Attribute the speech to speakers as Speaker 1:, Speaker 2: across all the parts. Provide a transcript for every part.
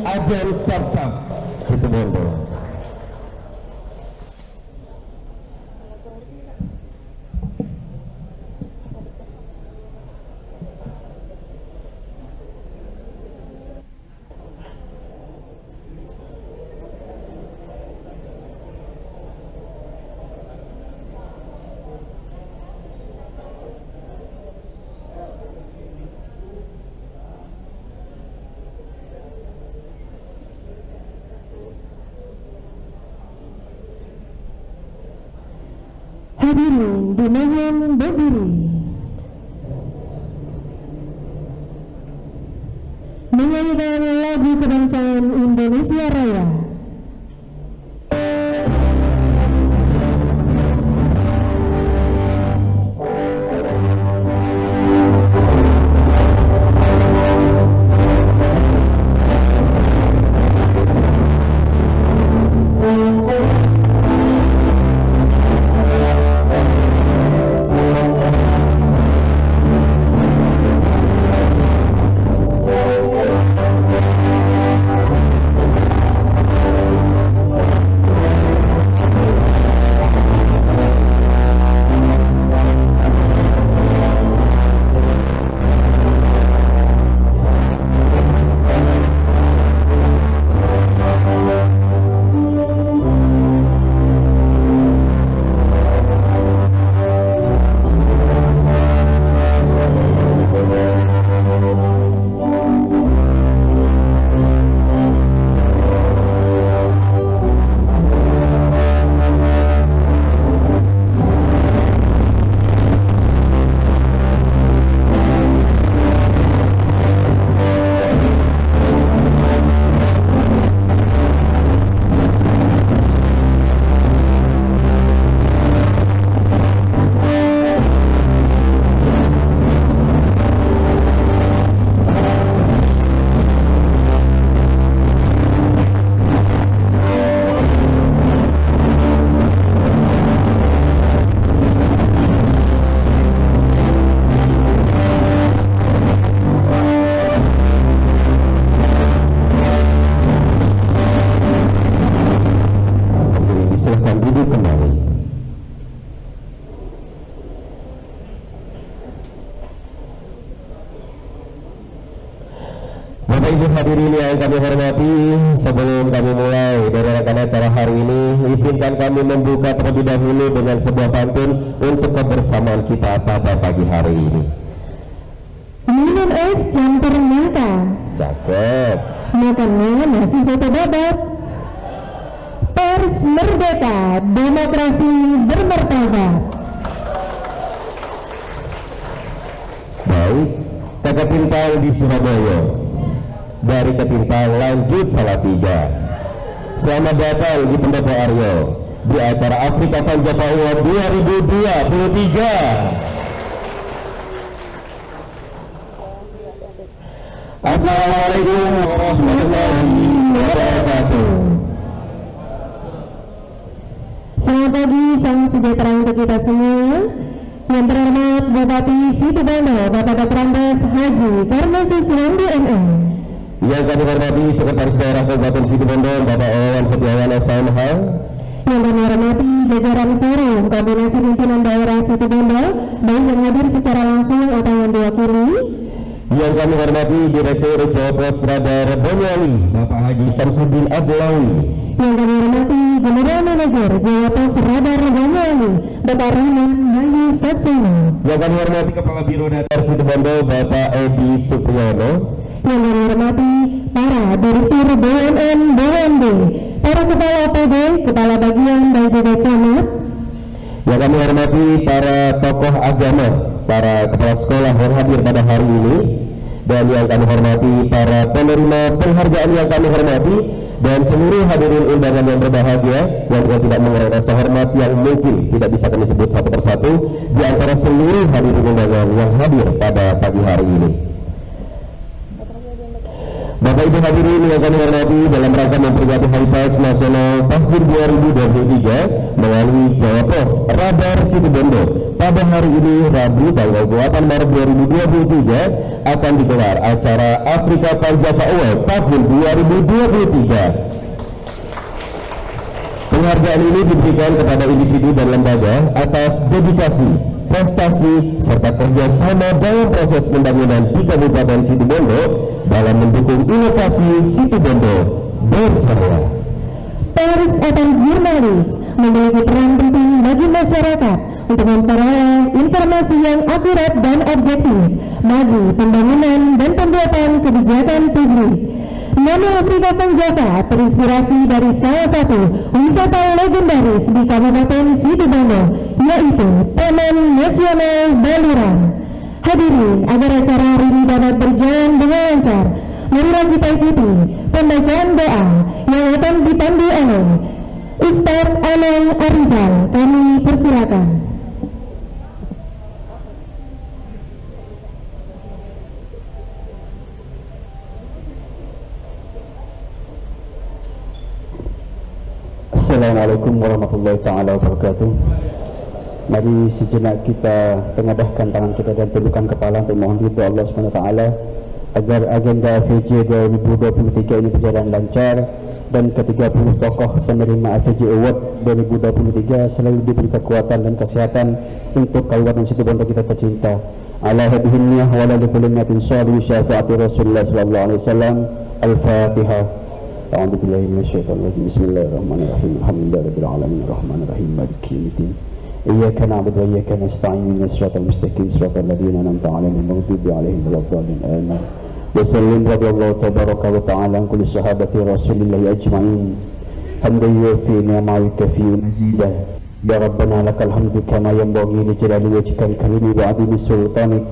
Speaker 1: Ajen Sapsap Situbondo.
Speaker 2: Hadirin dimohon berdiri. Menyanyikan lagu kebangsaan Indonesia Raya. Bapak Ibu hadirin yang kami hormati, sebelum kami mulai dari rangkaian acara hari ini, izinkan kami membuka terlebih dahulu dengan sebuah pantun untuk kebersamaan kita pada pagi hari ini. Minum es campur mata.
Speaker 1: Cakep.
Speaker 2: Makannya nasi soto babat. Pers merdeka, demokrasi bermartabat.
Speaker 1: Baik, Kakak Pintang di Surabaya. Dari Ketintang lanjut Salatiga. Selamat datang di Pendopo Aryo di acara Afrika Vanjava Award 2023. Assalamualaikum warahmatullahi wabarakatuh.
Speaker 2: Selamat pagi, salam sejahtera untuk kita semua. Yang terhormat Bupati Situbondo, Bapak Dr. Andes Haji Karno Suswandi MM.
Speaker 1: Yang kami hormati Sekretaris Daerah Kabupaten Situbondo, Bapak Wawan Setiawan SMH.
Speaker 2: Yang kami hormati jajaran forum Koordinasi Pimpinan Daerah Situbondo, baik yang hadir secara langsung atau yang diwakili.
Speaker 1: Yang kami hormati Direktur Jawa Pos Radar Banyuwangi, Bapak Haji Samsudin Abdulawi.
Speaker 2: Yang kami hormati General Manager Jawa Pos Radar Banyuwangi, Bapak Rahman Bayu Saksena.
Speaker 1: Yang kami hormati Kepala Biro Data Situbondo, Bapak Edi Supriyono.
Speaker 2: Yang kami hormati para Direktur BUMN BUMD, para Kepala PD, Kepala Bagian dan juga Camat.
Speaker 1: Yang kami hormati para tokoh agama, para kepala sekolah yang hadir pada hari ini, dan yang kami hormati para penerima penghargaan yang kami hormati, dan seluruh hadirin undangan yang berbahagia yang juga tidak mengurangi rasa hormat yang mungkin tidak bisa kami sebut satu persatu di antara seluruh hadirin undangan yang hadir pada pagi hari ini. Bapak Ibu hadirin yang kami hormati, dalam rangka memperingati Hari Pers Nasional tahun 2023 melalui Jawa Pos Radar Situbondo, pada hari ini Rabu tanggal 8 Maret 2023 akan digelar acara Afrika Panjava Award tahun 2023. Penghargaan ini diberikan kepada individu dan lembaga atas dedikasi, prestasi, serta kerjasama dalam proses pembangunan di Kabupaten Situbondo dalam mendukung inovasi Situbondo berjaya.
Speaker 3: Pers atau jurnalis memiliki peran penting bagi masyarakat untuk memperoleh informasi yang akurat dan objektif bagi pembangunan dan pembuatan kebijakan publik. Nama Afrika Panjava terinspirasi dari salah satu wisata legendaris di Kabupaten Situbondo, yaitu Taman Nasional Baluran. Hadirin, agar acara hari ini dapat berjalan dengan lancar, marilah kita ikuti pembacaan doa yang akan dipandu oleh Ustadz Anang Arizal. Kami persilakan.
Speaker 4: Assalamualaikum warahmatullahi ta'ala wabarakatuh. Mari sejenak kita tengadahkan tangan kita dan tundukkan kepala untuk mohon ridha Allah SWT agar agenda AFJ 2023 ini berjalan lancar dan ke-30 tokoh penerima AFJ Award 2023 selalu diberi kekuatan dan kesehatan untuk Kabupaten Situbondo kita tercinta. Ala hadhihi niyyah wa ala kulli niyatin shalih syafaati Rasulullah sallallahu alaihi wasallam. Al-Fatihah. A'udzu billahi minasyaitonir rajim. Bismillahirrahmanirrahim. Alhamdulillahirabbil alamin arrahmanir rahim maliki yaumiddin. Iyyaka na'budu wa iyyaka nasta'in ihdinas siratal mustaqim siratal ladzina an'amta 'alaihim ghairil alaihim waladdallin. Amin. Wa sallim radhiyallahu tabaraka wa ta'ala an kulli sahabati Rasulillahi ajma'in. Hamdan yufi ni'amahu kafiyyun mazidah. Ya Rabbana lakal hamdu kama yanbaghi li jalali wajhikal karimi wa 'azimi sultanik.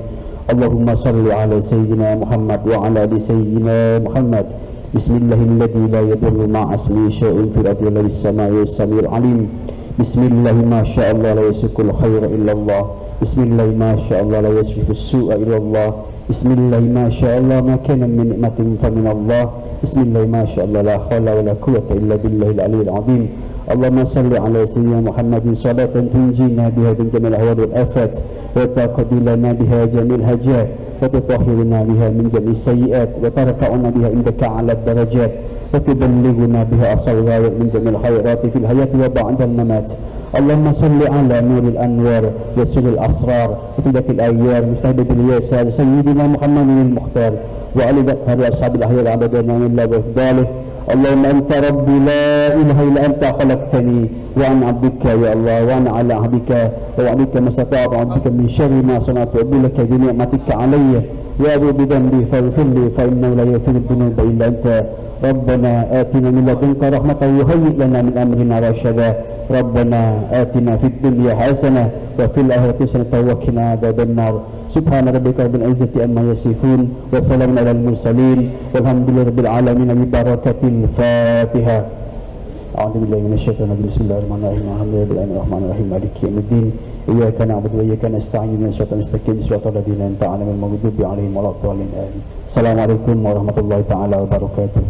Speaker 4: Allahumma salli 'ala sayyidina Muhammad wa 'ala ali sayyidina Muhammad. Bismillahilladzi la yadurru ma'a ismihi syai'un fil ardi wa fis samaa'i was-sami'ul 'alim. Bismillahi ma sya'allah la yasukul khaira illallah. Bismillahi ma sya'allah la yasrifu su'a illallah. Bismillahi ma sya'allah ma kana min ni'matin fa min Allah. Bismillahi ma sya'allah la hawla wa la quwwata illa billahil 'aliyyil 'azim. Allahumma salli 'ala sayyidina Muhammadin salatan tunjina biha min jami'il ahwal wal afat wa taqdi lana biha jami'il hajat wa tutahhiruna biha min jami'is sayyi'at wa tarfa'una biha indaka 'ala ad-darajat wa tuballighuna biha asal ghayat min jami'il khairati fil hayati wa ba'da al-mamat. Allahumma salli 'ala nuril anwar wa sirril asrar wa tidakil ayyar mustahdibil yasar sayyidina Muhammadin al-mukhtar wa ali bakari ashabil ahyar 'adadana min la bafdalih. Allahumma anta rabbi la ilaha illa anta khalaqtani wa ana 'abduka ya Allah wa ana 'ala 'ahdika wa wa'dika mastata'tu 'abduka min syarri ma sana'tu wa laka bi ni'matika 'alayya wa a'udzu bi dhanbi faghfir li fa innahu la yaghfiru dhunuba illa anta. Rabbana atina min ladunka rahmatan wa hayyi' lana min amrina rashada. Rabbana atina fid dunya hasanah wa fil akhirati hasanah wa qina adzabannar. Subhana rabbika rabbil izzati amma yasifun wa salamun alal mursalin walhamdulillahi rabbil alamin bi barakatil Fatihah. A'udzu billahi minasyaitonir rajim. Bismillahirrahmanirrahim. Alhamdulillahi rabbil alamin maliki yaumiddin. Iyyaka na'budu wa iyyaka nasta'in ihdinas siratal mustaqim siratal ladzina an'amta 'alaihim ghairil maghdubi 'alaihim waladdallin. Amin. Assalamualaikum warahmatullahi taala wabarakatuh.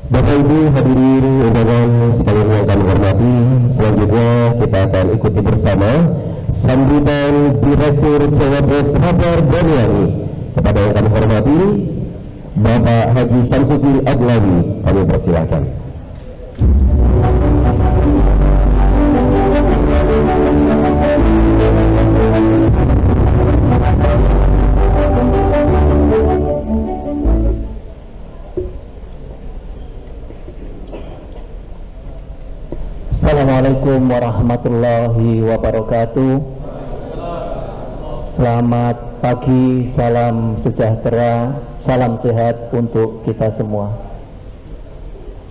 Speaker 1: Bapak Ibu hadirin undangan sekalian yang kami hormati, selanjutnya kita akan ikuti bersama sambutan Direktur Jawa Pos Radar Banyuwangi. Kepada yang kami hormati Bapak Haji Samsudin Aglawi, kami persilakan.
Speaker 5: Assalamualaikum warahmatullahi wabarakatuh. Selamat pagi, salam sejahtera, salam sehat untuk kita semua.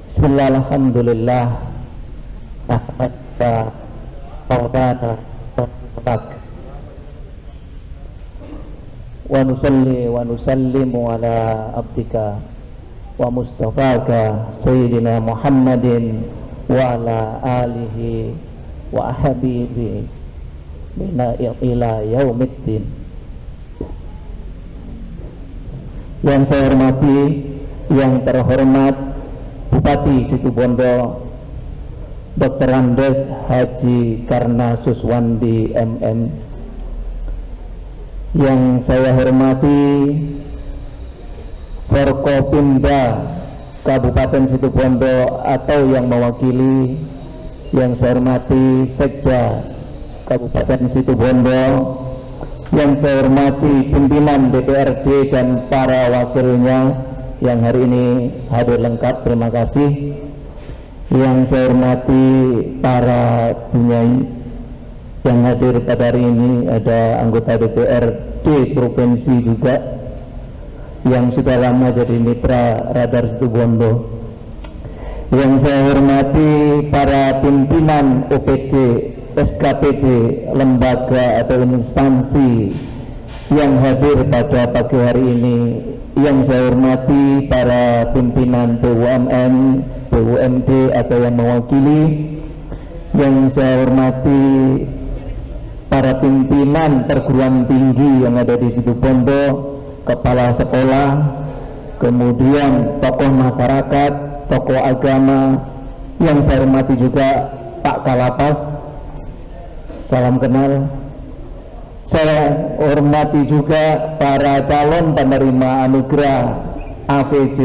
Speaker 5: Bismillah, alhamdulillah, wa nusalli wa nusallimu ala abdika wa mustafaka sayyidina Muhammadin wa ala alihi wa habibi bina ila yaumiddin. Yang saya hormati, yang terhormat Bupati Situbondo Dr. Andes Haji Karna Suswandi MM, yang saya hormati Forkopimda Kabupaten Situbondo atau yang mewakili, yang saya hormati Sekda Kabupaten Situbondo, yang saya hormati pimpinan DPRD dan para wakilnya yang hari ini hadir lengkap, terima kasih. Yang saya hormati para penyanyi yang hadir pada hari ini, ada anggota DPRD Provinsi juga yang sudah lama jadi mitra Radar Situbondo. Yang saya hormati para pimpinan OPD, SKPD, lembaga atau instansi yang hadir pada pagi hari ini. Yang saya hormati para pimpinan BUMN, BUMD atau yang mewakili. Yang saya hormati para pimpinan perguruan tinggi yang ada di Situbondo, kepala sekolah, kemudian tokoh masyarakat, tokoh agama. Yang saya hormati juga Pak Kalapas, salam kenal. Saya hormati juga para calon penerima anugerah AVJ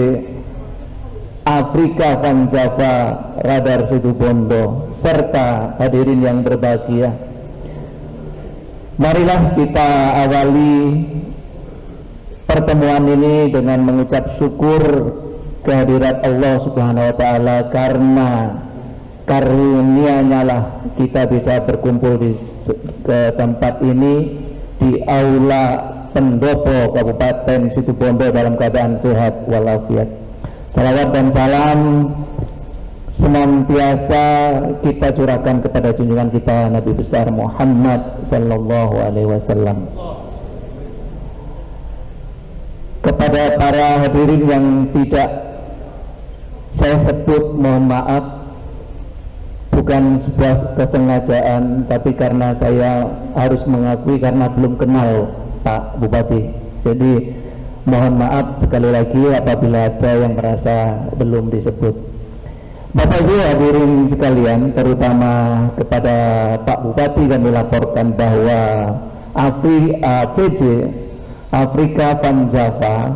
Speaker 5: Afrika Van Java Radar Situbondo serta hadirin yang berbahagia. Marilah kita awali pertemuan ini dengan mengucap syukur kehadirat Allah Subhanahu wa Ta'ala, karena karunia-Nya lah kita bisa berkumpul di tempat ini, di aula pendopo Kabupaten Situbondo dalam keadaan sehat walafiat. Salawat dan salam senantiasa kita curahkan kepada junjungan kita Nabi besar Muhammad sallallahu alaihi wasallam. Kepada para hadirin yang tidak saya sebut, mohon maaf, bukan sebuah kesengajaan, tapi karena saya harus mengakui karena belum kenal Pak Bupati. Jadi mohon maaf sekali lagi apabila ada yang merasa belum disebut. Bapak Ibu hadirin sekalian, terutama kepada Pak Bupati kami laporkan bahwa AVJ Afrika Van Java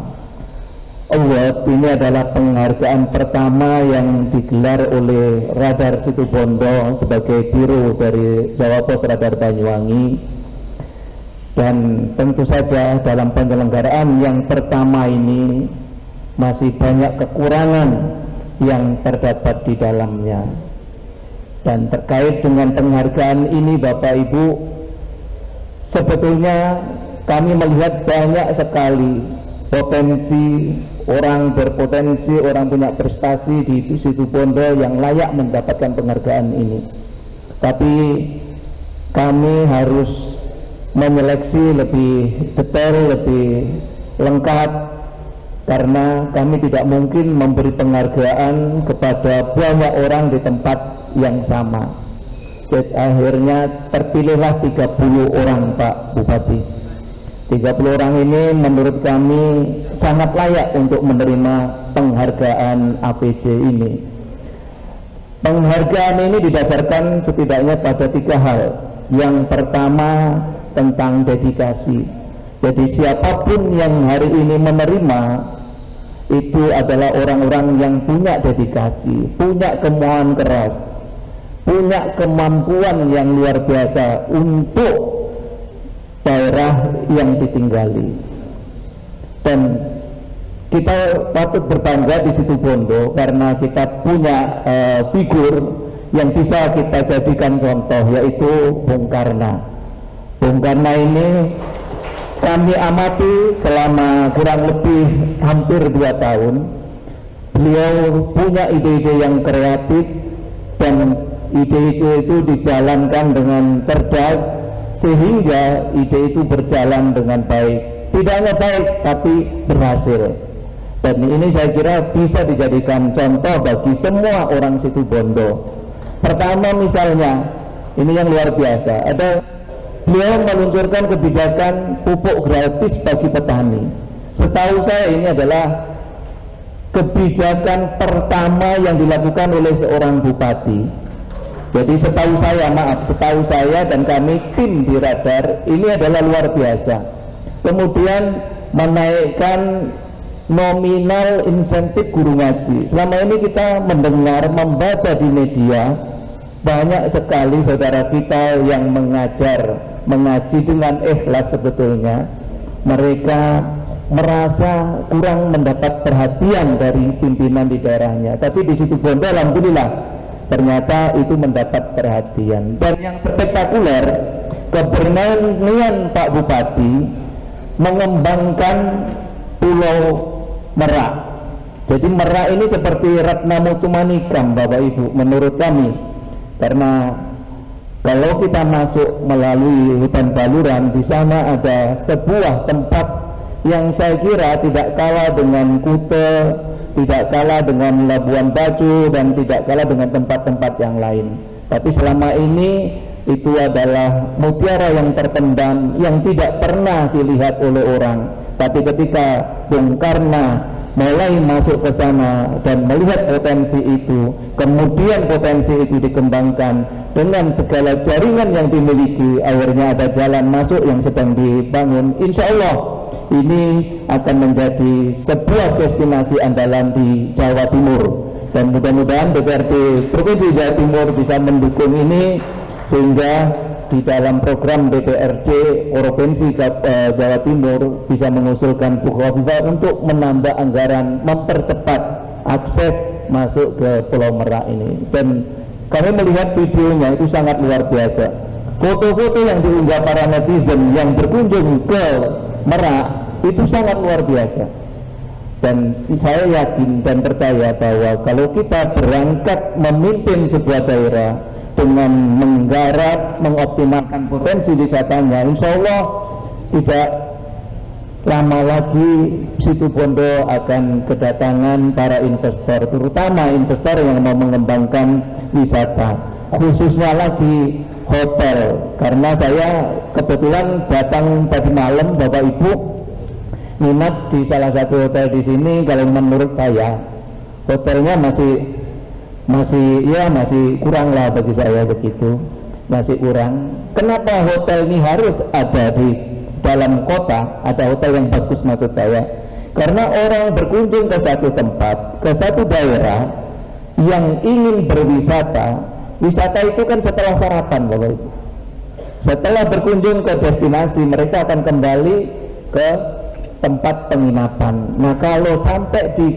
Speaker 5: Award ini adalah penghargaan pertama yang digelar oleh Radar Situbondo sebagai biro dari Jawa Pos Radar Banyuwangi. Dan tentu saja dalam penyelenggaraan yang pertama ini masih banyak kekurangan yang terdapat di dalamnya. Dan terkait dengan penghargaan ini Bapak Ibu, sebetulnya kami melihat banyak sekali potensi orang berpotensi, orang punya prestasi di Situbondo yang layak mendapatkan penghargaan ini. Tapi kami harus menyeleksi lebih detail, lebih lengkap, karena kami tidak mungkin memberi penghargaan kepada banyak orang di tempat yang sama. Jadi akhirnya terpilihlah 30 orang Pak Bupati. 30 orang ini menurut kami sangat layak untuk menerima penghargaan AVJ ini. Penghargaan ini didasarkan setidaknya pada 3 hal. Yang pertama tentang dedikasi. Jadi siapapun yang hari ini menerima itu adalah orang-orang yang punya dedikasi, punya kemauan keras, punya kemampuan yang luar biasa untuk daerah yang ditinggali. Dan kita patut berbangga di Situbondo karena kita punya figur yang bisa kita jadikan contoh, yaitu Bung Karno. Bung Karno ini kami amati selama kurang lebih hampir 2 tahun. Beliau punya ide-ide yang kreatif dan ide itu dijalankan dengan cerdas sehingga ide itu berjalan dengan baik. Tidak hanya baik tapi berhasil. Dan ini saya kira bisa dijadikan contoh bagi semua orang Situbondo. Pertama misalnya, ini yang luar biasa, ada beliau meluncurkan kebijakan pupuk gratis bagi petani. Setahu saya ini adalah kebijakan pertama yang dilakukan oleh seorang bupati. Jadi setahu saya dan kami tim di Radar, ini adalah luar biasa. Kemudian menaikkan nominal insentif guru ngaji. Selama ini kita mendengar, membaca di media, banyak sekali saudara kita yang mengaji dengan ikhlas. Sebetulnya mereka merasa kurang mendapat perhatian dari pimpinan di daerahnya, tapi di Situbondo alhamdulillah ternyata itu mendapat perhatian. Dan yang spektakuler, keberanian Pak Bupati mengembangkan Pulau Merak. Jadi Merak ini seperti Ratna Mutu Manikam, Bapak Ibu, menurut kami. Karena kalau kita masuk melalui hutan Baluran, di sana ada sebuah tempat yang saya kira tidak kalah dengan Kute, tidak kalah dengan Labuan Bajo, dan tidak kalah dengan tempat-tempat yang lain. Tapi selama ini itu adalah mutiara yang terpendam, yang tidak pernah dilihat oleh orang. Tapi ketika Bung Karno mulai masuk ke sana dan melihat potensi itu, kemudian potensi itu dikembangkan dengan segala jaringan yang dimiliki, akhirnya ada jalan masuk yang sedang dibangun. Insya Allah ini akan menjadi sebuah destinasi andalan di Jawa Timur, dan mudah-mudahan DPRD Provinsi Jawa Timur bisa mendukung ini, sehingga di dalam program DPRD Provinsi Jawa Timur bisa mengusulkan Bu Khofifah untuk menambah anggaran, mempercepat akses masuk ke Pulau Merak ini. Dan kami melihat videonya itu sangat luar biasa. Foto-foto yang diunggah para netizen yang berkunjung ke Merak itu sangat luar biasa. Dan saya yakin dan percaya bahwa kalau kita berangkat memimpin sebuah daerah dengan menggarap, mengoptimalkan potensi wisatanya, insya Allah tidak lama lagi Situbondo akan kedatangan para investor, terutama investor yang mau mengembangkan wisata, khususnya lagi hotel. Karena saya kebetulan datang tadi malam, Bapak Ibu, minat di salah satu hotel di sini. Kalau menurut saya hotelnya masih kurang lah bagi saya, begitu, masih kurang. Kenapa hotel ini harus ada di dalam kota, ada hotel yang bagus maksud saya? Karena orang berkunjung ke satu tempat, ke satu daerah yang ingin berwisata, wisata itu kan setelah sarapan, Bapak Ibu. Setelah berkunjung ke destinasi, mereka akan kembali ke tempat penginapan. Nah, kalau sampai di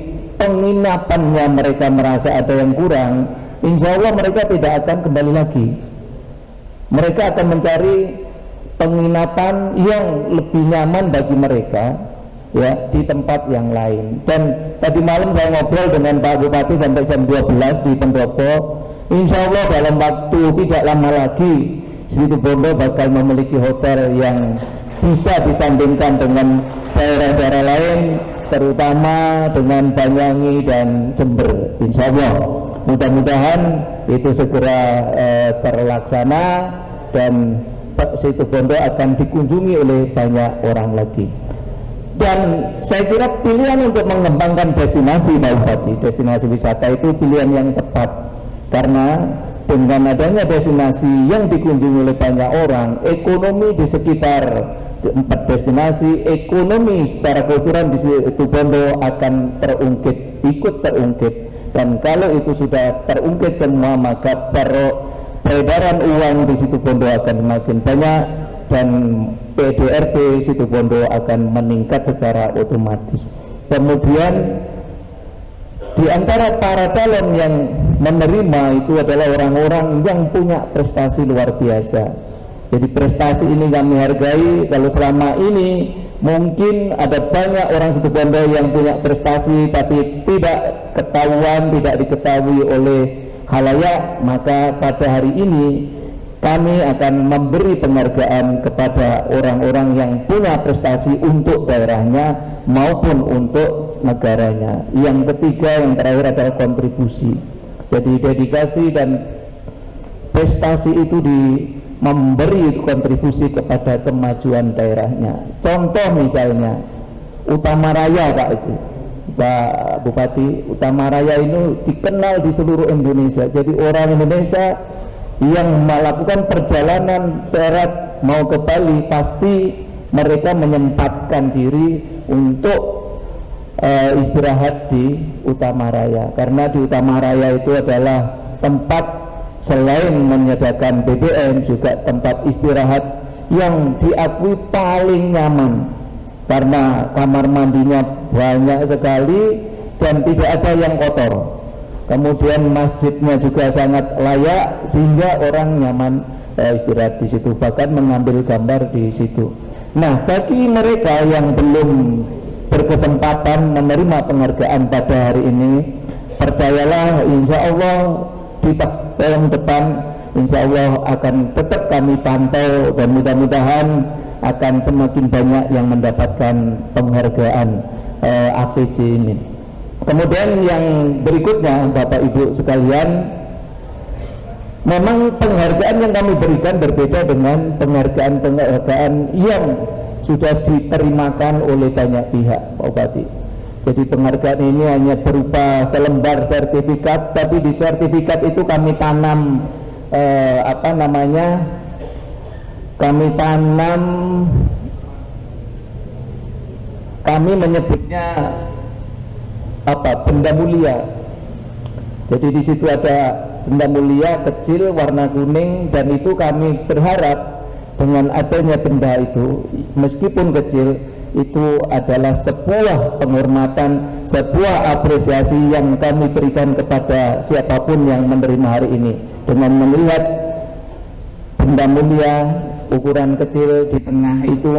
Speaker 5: penginapannya mereka merasa ada yang kurang, insya Allah mereka tidak akan kembali lagi. Mereka akan mencari penginapan yang lebih nyaman bagi mereka, ya, di tempat yang lain. Dan tadi malam saya ngobrol dengan Pak Bupati sampai jam 12 di Pendopo. Insya Allah dalam waktu tidak lama lagi Situbondo bakal memiliki hotel yang bisa disandingkan dengan daerah-daerah lain, terutama dengan Banyuwangi dan Jember. Insya Allah mudah-mudahan itu segera terlaksana dan Situbondo akan dikunjungi oleh banyak orang lagi. Dan saya kira pilihan untuk mengembangkan destinasi, Pak Bupati, destinasi wisata itu pilihan yang tepat, karena dengan adanya destinasi yang dikunjungi oleh banyak orang, ekonomi di sekitar tempat destinasi, ekonomi secara keseluruhan di Situbondo akan terungkit, ikut terungkit. Dan kalau itu sudah terungkit semua, maka peredaran uang di Situbondo akan semakin banyak dan PDRB Situbondo akan meningkat secara otomatis. Kemudian di antara para calon yang menerima itu adalah orang-orang yang punya prestasi luar biasa. Jadi prestasi ini kami hargai. Kalau selama ini mungkin ada banyak orang Situbondo yang punya prestasi tapi tidak ketahuan, tidak diketahui oleh khalayak, maka pada hari ini kami akan memberi penghargaan kepada orang-orang yang punya prestasi untuk daerahnya maupun untuk negaranya. Yang ketiga, yang terakhir adalah kontribusi. Jadi dedikasi dan prestasi itu memberi kontribusi kepada kemajuan daerahnya. Contoh misalnya Utamaraya, Pak Bupati, Utamaraya ini dikenal di seluruh Indonesia. Jadi orang Indonesia yang melakukan perjalanan darat mau ke Bali pasti mereka menyempatkan diri untuk istirahat di Utamaraya, karena di Utamaraya itu adalah tempat selain menyediakan BBM juga tempat istirahat yang diakui paling nyaman karena kamar mandinya banyak sekali dan tidak ada yang kotor. Kemudian masjidnya juga sangat layak sehingga orang nyaman istirahat di situ, bahkan mengambil gambar di situ. Nah, bagi mereka yang belum berkesempatan menerima penghargaan pada hari ini, percayalah, insya Allah di tahun depan insya Allah akan tetap kami pantau dan mudah-mudahan akan semakin banyak yang mendapatkan penghargaan AVJ ini. Kemudian yang berikutnya, Bapak Ibu sekalian, memang penghargaan yang kami berikan berbeda dengan penghargaan yang sudah diterimakan oleh banyak pihak, Pak Bupati. Jadi penghargaan ini hanya berupa selembar sertifikat, tapi di sertifikat itu kami tanam kami menyebutnya benda mulia. Jadi di situ ada benda mulia kecil warna kuning, dan itu kami berharap dengan adanya benda itu meskipun kecil itu adalah sebuah penghormatan, sebuah apresiasi yang kami berikan kepada siapapun yang menerima hari ini. Dengan melihat benda mulia ukuran kecil di tengah itu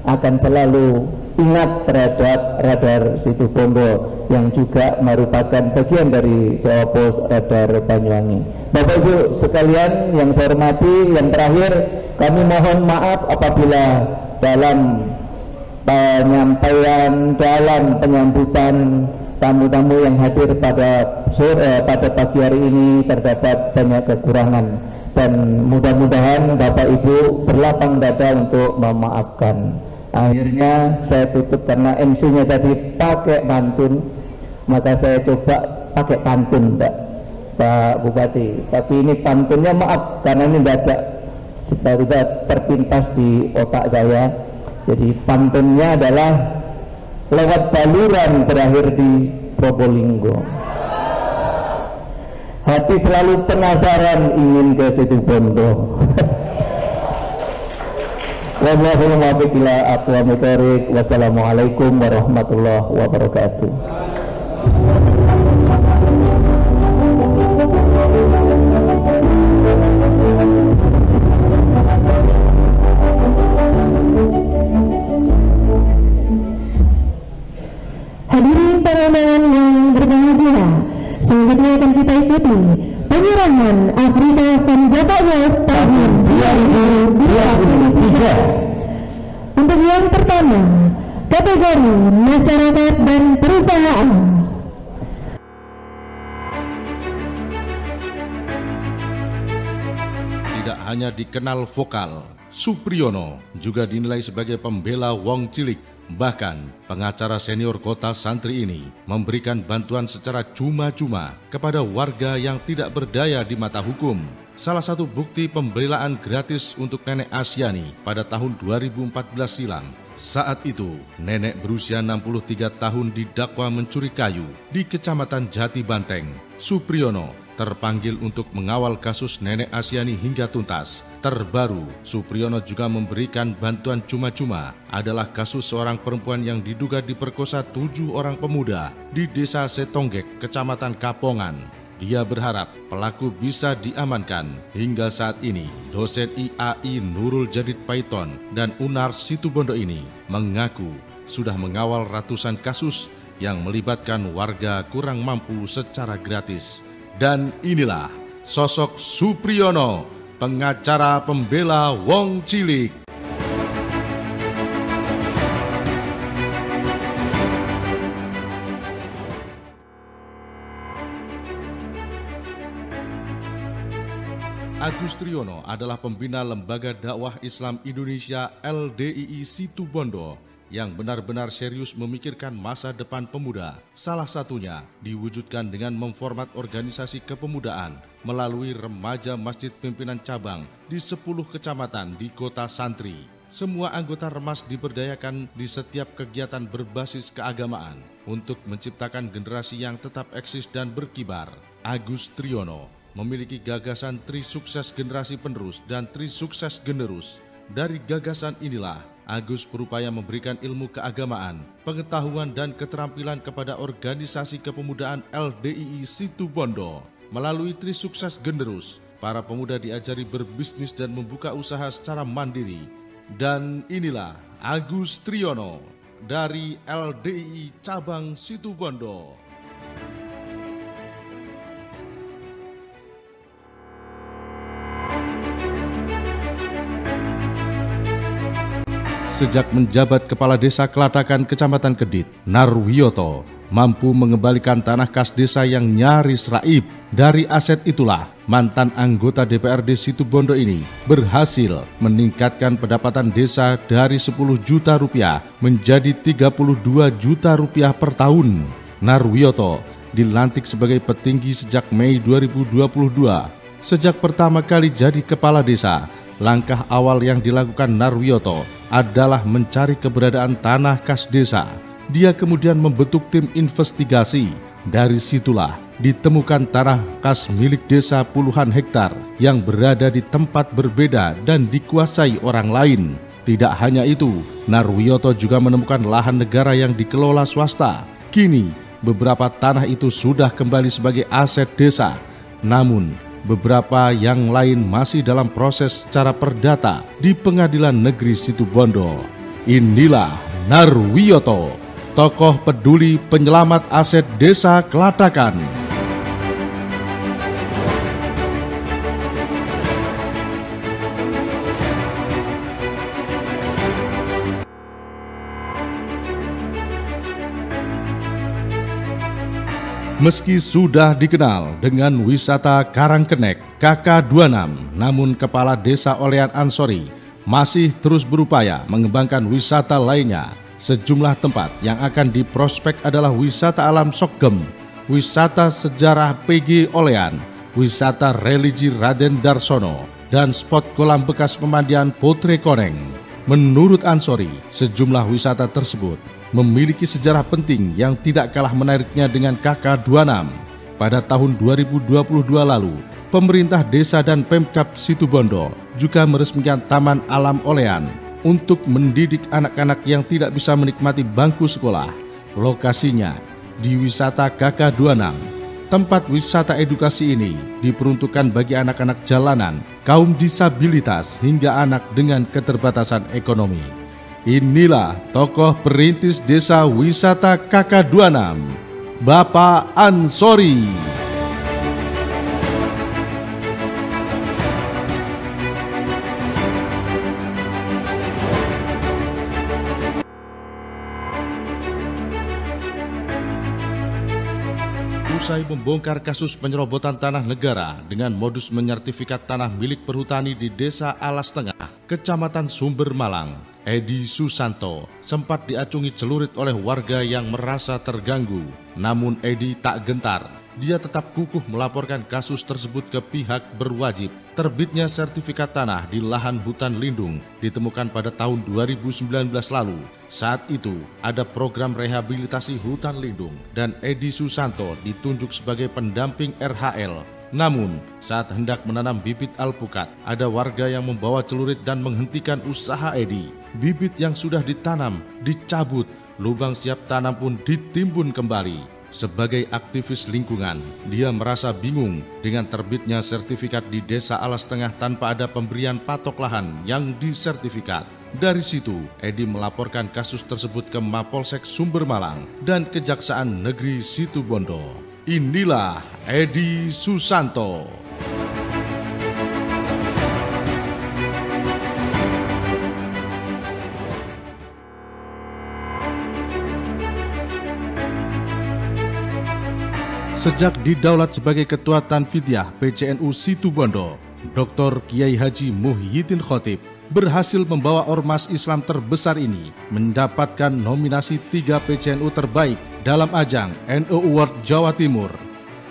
Speaker 5: akan selalu ingat terhadap radar Situbondo yang juga merupakan bagian dari Jawa Pos Radar Banyuwangi. Bapak Ibu sekalian yang saya hormati, yang terakhir kami mohon maaf apabila dalam penyampaian, dalam penyambutan tamu-tamu yang hadir pada pagi hari ini terdapat banyak kekurangan, dan mudah-mudahan Bapak Ibu berlapang dada untuk memaafkan. Akhirnya saya tutup karena MC-nya tadi pakai pantun, maka saya coba pakai pantun, Pak Bupati. Tapi ini pantunnya maaf karena ini mendadak tiba-tiba terpintas di otak saya. Jadi pantunnya adalah lewat baluran berakhir di Probolinggo. Hati selalu penasaran ingin ke Situbondo. Wassalamualaikum warahmatullahi wabarakatuh.
Speaker 3: Hadirin para undangan yang berbahagia, selanjutnya akan kita ikuti penyerahan Afrika Senjata World tahun 2023. Untuk yang pertama, kategori masyarakat dan perusahaan.
Speaker 6: Tidak hanya dikenal vokal, Supriyono juga dinilai sebagai pembela wong cilik. Bahkan pengacara senior kota santri ini memberikan bantuan secara cuma-cuma kepada warga yang tidak berdaya di mata hukum. Salah satu bukti pembelaan gratis untuk Nenek Asyani pada tahun 2014 silam. Saat itu, nenek berusia 63 tahun didakwa mencuri kayu di Kecamatan Jati Banteng. Supriyono terpanggil untuk mengawal kasus Nenek Asyani hingga tuntas. Terbaru, Supriyono juga memberikan bantuan cuma-cuma adalah kasus seorang perempuan yang diduga diperkosa 7 orang pemuda di Desa Setonggek, Kecamatan Kapongan. Dia berharap pelaku bisa diamankan. Hingga saat ini, dosen IAI Nurul Jadid Paiton dan UNAR Situbondo ini mengaku sudah mengawal ratusan kasus yang melibatkan warga kurang mampu secara gratis. Dan inilah sosok Supriyono, pengacara pembela wong cilik. Agus Triyono adalah pembina Lembaga Dakwah Islam Indonesia LDII Situbondo yang benar-benar serius memikirkan masa depan pemuda. Salah satunya diwujudkan dengan memformat organisasi kepemudaan melalui remaja Masjid Pimpinan Cabang di 10 kecamatan di Kota Santri. Semua anggota Remas diberdayakan di setiap kegiatan berbasis keagamaan untuk menciptakan generasi yang tetap eksis dan berkibar. Agus Triyono memiliki gagasan Tri Sukses Generasi Penerus dan Tri Sukses Generus. Dari gagasan inilah, Agus berupaya memberikan ilmu keagamaan, pengetahuan dan keterampilan kepada organisasi kepemudaan LDII Situbondo. Melalui Tri Sukses Generus, para pemuda diajari berbisnis dan membuka usaha secara mandiri. Dan inilah Agus Triyono dari LDII Cabang Situbondo. Sejak menjabat Kepala Desa Kelatakan Kecamatan Kedit, Narwiyoto mampu mengembalikan tanah kas desa yang nyaris raib. Dari aset itulah, mantan anggota DPRD Situbondo ini berhasil meningkatkan pendapatan desa dari 10 juta rupiah menjadi 32 juta rupiah per tahun. Narwiyoto dilantik sebagai petinggi sejak Mei 2022. Sejak pertama kali jadi kepala desa, langkah awal yang dilakukan Narwiyoto adalah mencari keberadaan tanah kas desa. Dia kemudian membentuk tim investigasi. Dari situlah ditemukan tanah kas milik desa puluhan hektar yang berada di tempat berbeda dan dikuasai orang lain. Tidak hanya itu, Narwiyoto juga menemukan lahan negara yang dikelola swasta. Kini, beberapa tanah itu sudah kembali sebagai aset desa. Namun, beberapa yang lain masih dalam proses secara perdata di Pengadilan Negeri Situbondo. Inilah Narwiyoto, tokoh peduli penyelamat aset desa Kelatakan. Meski sudah dikenal dengan wisata Karangkenek KK26, namun Kepala Desa Olean Ansori masih terus berupaya mengembangkan wisata lainnya. Sejumlah tempat yang akan diprospek adalah wisata alam Sokgem, wisata sejarah PG Olean, wisata religi Raden Darsono, dan spot kolam bekas pemandian Putre Koneng. Menurut Ansori, sejumlah wisata tersebut memiliki sejarah penting yang tidak kalah menariknya dengan KK26. Pada tahun 2022 lalu, pemerintah desa dan Pemkab Situbondo juga meresmikan Taman Alam Olean untuk mendidik anak-anak yang tidak bisa menikmati bangku sekolah. Lokasinya di wisata KK26. Tempat wisata edukasi ini diperuntukkan bagi anak-anak jalanan, kaum disabilitas, hingga anak dengan keterbatasan ekonomi. Inilah tokoh perintis desa wisata KK26, Bapak Ansori. Usai membongkar kasus penyerobotan tanah negara dengan modus menyertifikat tanah milik perhutani di Desa Alas Tengah, Kecamatan Sumber Malang, Edi Susanto sempat diacungi celurit oleh warga yang merasa terganggu. Namun Edi tak gentar. Dia tetap kukuh melaporkan kasus tersebut ke pihak berwajib. Terbitnya sertifikat tanah di lahan hutan lindung ditemukan pada tahun 2019 lalu. Saat itu ada program rehabilitasi hutan lindung dan Edi Susanto ditunjuk sebagai pendamping RHL. Namun saat hendak menanam bibit alpukat, ada warga yang membawa celurit dan menghentikan usaha Edi. Bibit yang sudah ditanam dicabut, lubang siap tanam pun ditimbun kembali. Sebagai aktivis lingkungan, dia merasa bingung dengan terbitnya sertifikat di Desa Alas Tengah tanpa ada pemberian patok lahan yang disertifikat. Dari situ, Edi melaporkan kasus tersebut ke Mapolsek Sumber Malang dan Kejaksaan Negeri Situbondo. Inilah Edi Susanto. Sejak didaulat sebagai Ketua Tanfidiyah PCNU Situbondo, Dr. Kiai Haji Muhyiddin Khotib berhasil membawa ormas Islam terbesar ini mendapatkan nominasi 3 PCNU terbaik dalam ajang NU Award Jawa Timur.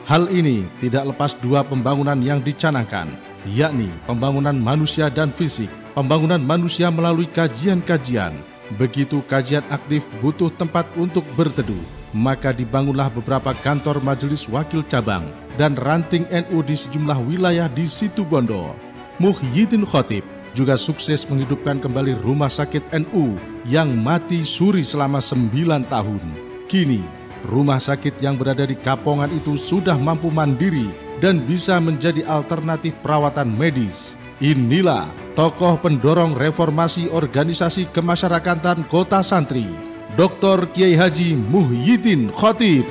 Speaker 6: Hal ini tidak lepas 2 pembangunan yang dicanangkan, yakni pembangunan manusia dan fisik. Pembangunan manusia melalui kajian-kajian. Begitu kajian aktif butuh tempat untuk berteduh, maka dibangunlah beberapa kantor majelis wakil cabang dan ranting NU di sejumlah wilayah di Situbondo. Muhyiddin Khotib juga sukses menghidupkan kembali rumah sakit NU yang mati suri selama 9 tahun. Kini, rumah sakit yang berada di Kapongan itu sudah mampu mandiri dan bisa menjadi alternatif perawatan medis. Inilah tokoh pendorong reformasi organisasi kemasyarakatan Kota Santri, Dr. Kiai Haji Muhyiddin Khotib.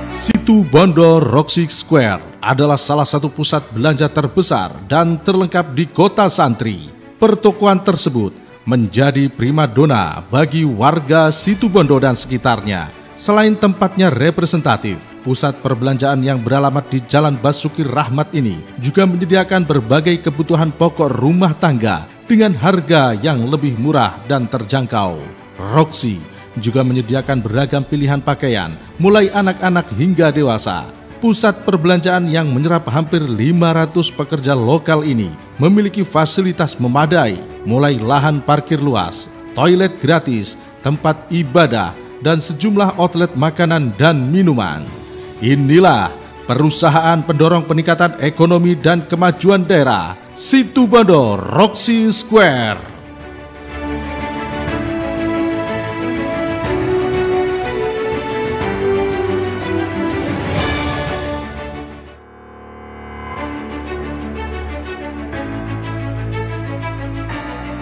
Speaker 6: Situbondo Roxy Square adalah salah satu pusat belanja terbesar dan terlengkap di Kota Santri. Pertokoan tersebut menjadi primadona bagi warga Situbondo dan sekitarnya. Selain tempatnya representatif, pusat perbelanjaan yang beralamat di Jalan Basuki Rahmat ini juga menyediakan berbagai kebutuhan pokok rumah tangga dengan harga yang lebih murah dan terjangkau. Roxy juga menyediakan beragam pilihan pakaian, mulai anak-anak hingga dewasa. Pusat perbelanjaan yang menyerap hampir 500 pekerja lokal ini memiliki fasilitas memadai, mulai lahan parkir luas, toilet gratis, tempat ibadah, dan sejumlah outlet makanan dan minuman. Inilah perusahaan pendorong peningkatan ekonomi dan kemajuan daerah, Situbondo Roxy Square.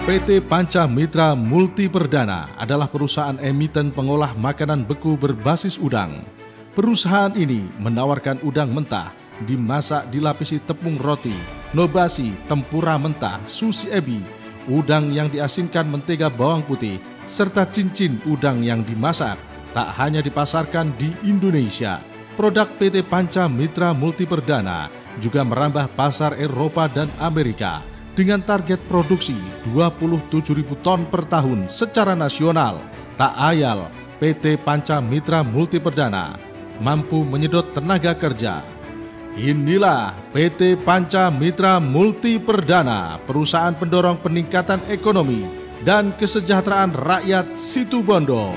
Speaker 6: PT Panca Mitra Multi Perdana adalah perusahaan emiten pengolah makanan beku berbasis udang. Perusahaan ini menawarkan udang mentah, dimasak dilapisi tepung roti, nobasi, tempura mentah, sushi ebi, udang yang diasinkan mentega bawang putih, serta cincin udang yang dimasak. Tak hanya dipasarkan di Indonesia, produk PT Panca Mitra Multi Perdana juga merambah pasar Eropa dan Amerika dengan target produksi 27.000 ton per tahun secara nasional. Tak ayal, PT Panca Mitra Multi Perdana mampu menyedot tenaga kerja. Inilah PT Panca Mitra Multi Perdana, perusahaan pendorong peningkatan ekonomi dan kesejahteraan rakyat Situbondo.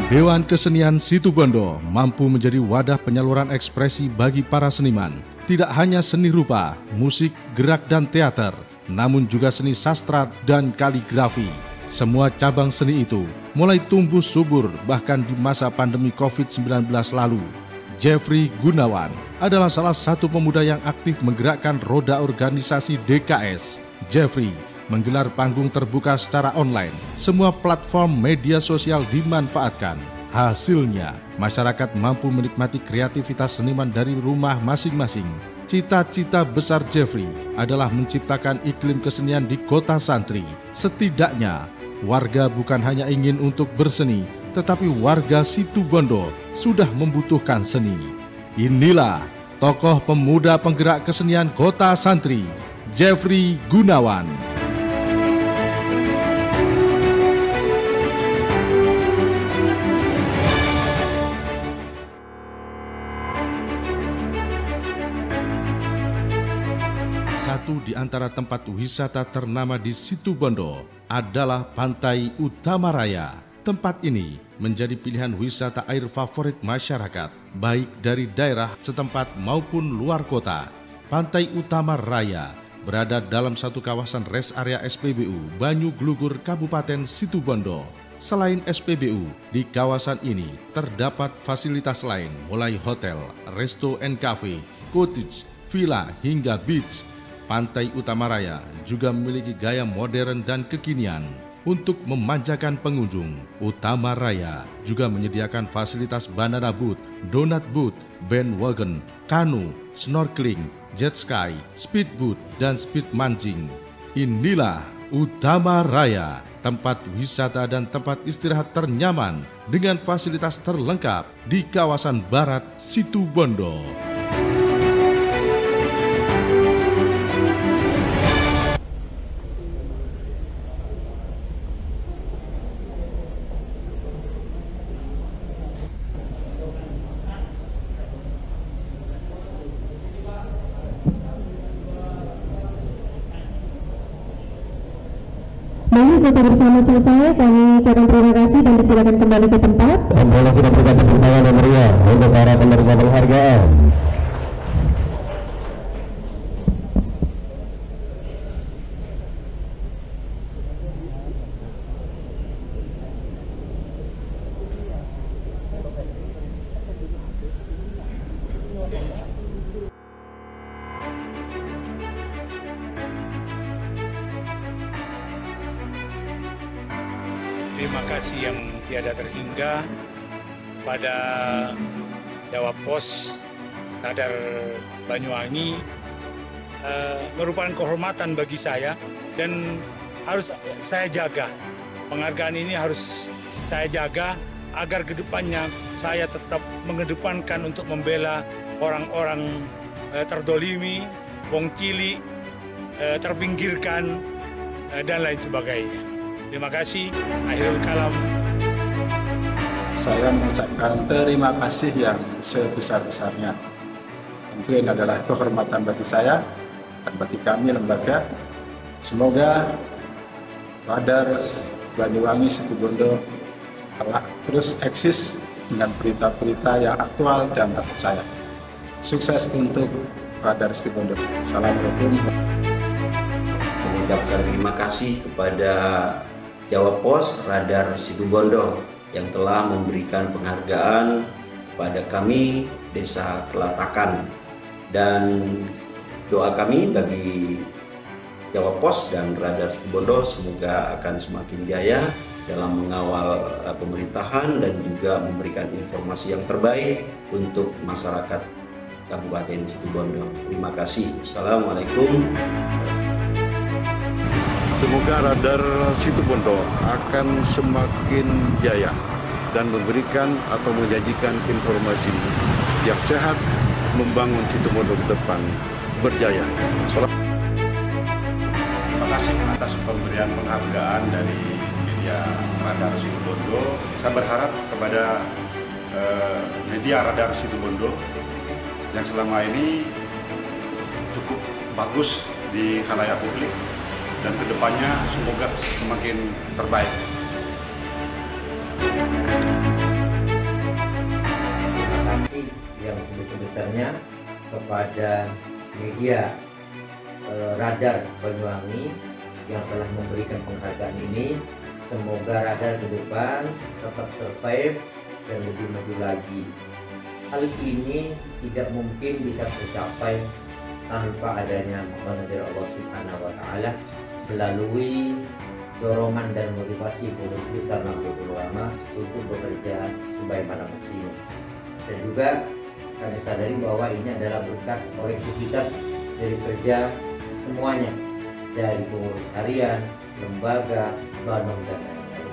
Speaker 6: Dewan Kesenian Situbondo mampu menjadi wadah penyaluran ekspresi bagi para seniman. Tidak hanya seni rupa, musik, gerak, dan teater, namun juga seni sastra dan kaligrafi. Semua cabang seni itu mulai tumbuh subur bahkan di masa pandemi COVID-19 lalu. Jeffrey Gunawan adalah salah satu pemuda yang aktif menggerakkan roda organisasi DKS. Jeffrey menggelar panggung terbuka secara online. Semua platform media sosial dimanfaatkan. Hasilnya, masyarakat mampu menikmati kreativitas seniman dari rumah masing-masing. Cita-cita besar Jeffrey adalah menciptakan iklim kesenian di Kota Santri. Setidaknya, warga bukan hanya ingin untuk berseni, tetapi warga Situbondo sudah membutuhkan seni. Inilah tokoh pemuda penggerak kesenian Kota Santri, Jeffrey Gunawan. satu di antara tempat wisata ternama di Situbondo adalah Pantai Utama Raya. Tempat ini menjadi pilihan wisata air favorit masyarakat, baik dari daerah setempat maupun luar kota. Pantai Utama Raya berada dalam satu kawasan rest area SPBU Banyu Glugur, Kabupaten Situbondo. Selain SPBU, di kawasan ini terdapat fasilitas lain mulai hotel, resto and cafe, cottage, villa hingga beach. Pantai Utama Raya juga memiliki gaya modern dan kekinian. Untuk memanjakan pengunjung, Utama Raya juga menyediakan fasilitas banana boat, donut boat, bandwagon, kanu, snorkeling, jet ski, speedboat, dan speed mancing. Inilah Utama Raya, tempat wisata dan tempat istirahat ternyaman dengan fasilitas terlengkap di kawasan barat Situbondo.
Speaker 3: Baik, foto bersama selesai. Kami ucapkan terima kasih dan disilakan kembali ke tempat.
Speaker 2: Dan boleh kita berikan tepuk tangan yang meriah untuk para penerima penghargaan.
Speaker 7: Terima kasih yang tiada terhingga pada Jawa Pos Radar Banyuwangi, merupakan kehormatan bagi saya dan harus saya jaga. Penghargaan ini harus saya jaga agar kedepannya saya tetap mengedepankan untuk membela orang-orang terdolimi, wong cilik, terpinggirkan, dan lain sebagainya. Terima kasih. Akhirul kalam.
Speaker 8: Saya mengucapkan terima kasih yang sebesar-besarnya. Tentu ini adalah kehormatan bagi saya dan bagi kami lembaga. Semoga Radar Banyuwangi Situbondo telah terus eksis dengan berita-berita yang aktual dan terpercaya. Sukses untuk Radar Situbondo. Assalamualaikum.
Speaker 9: Mengucapkan terima kasih kepada Jawa Pos Radar Situbondo yang telah memberikan penghargaan kepada kami Desa Kelatakan, dan doa kami bagi Jawa Pos dan Radar Situbondo semoga akan semakin jaya dalam mengawal pemerintahan dan juga memberikan informasi yang terbaik untuk masyarakat Kabupaten Situbondo. Terima kasih. Assalamualaikum.
Speaker 10: Semoga Radar Situbondo akan semakin jaya dan memberikan atau menyajikan informasi yang sehat, membangun Situbondo ke depan berjaya.
Speaker 11: Terima kasih atas pemberian penghargaan dari media Radar Situbondo. Saya berharap kepada media Radar Situbondo yang selama ini cukup bagus di khalayak publik, dan kedepannya semoga semakin terbaik.
Speaker 12: Terima kasih yang sebesar-besarnya kepada media Radar Banyuwangi yang telah memberikan penghargaan ini. Semoga Radar ke depan tetap survive dan lebih maju lagi. Hal ini tidak mungkin bisa tercapai tanpa adanya mohon dari Allah Subhanahu wa Ta'ala melalui dorongan dan motivasi pengurus besar Nahdlatul Ulama untuk bekerja sebagaimana mestinya. Dan juga kami sadari bahwa ini adalah berkat kolektivitas dari kerja semuanya, dari pengurus harian, lembaga, banom, dan lain-lain.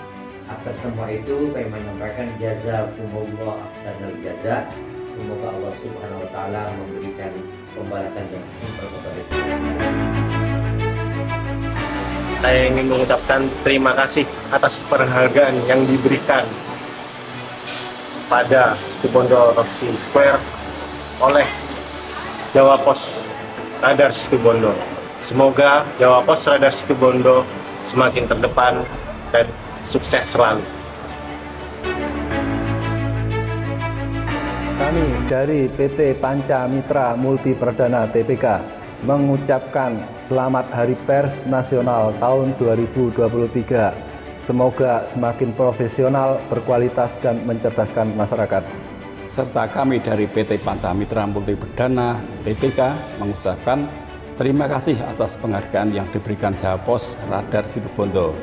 Speaker 12: Atas semua itu kami menyampaikan jazakumullah ahsanal jaza. Semoga Allah Subhanahu wa Ta'ala memberikan pembalasan yang setimpal kepada kita.
Speaker 13: Saya ingin mengucapkan terima kasih atas penghargaan yang diberikan pada Situbondo Roxy Square oleh Jawa Pos Radar Situbondo. Semoga Jawa Pos Radar Situbondo semakin terdepan dan sukses selalu.
Speaker 14: Kami dari PT Panca Mitra Multi Perdana Tbk mengucapkan Selamat Hari Pers Nasional tahun 2023. Semoga semakin profesional, berkualitas, dan mencerdaskan masyarakat.
Speaker 15: Serta kami dari PT Panca Mitra Multi Perdana Tbk mengucapkan terima kasih atas penghargaan yang diberikan Jawa Pos Radar Situbondo.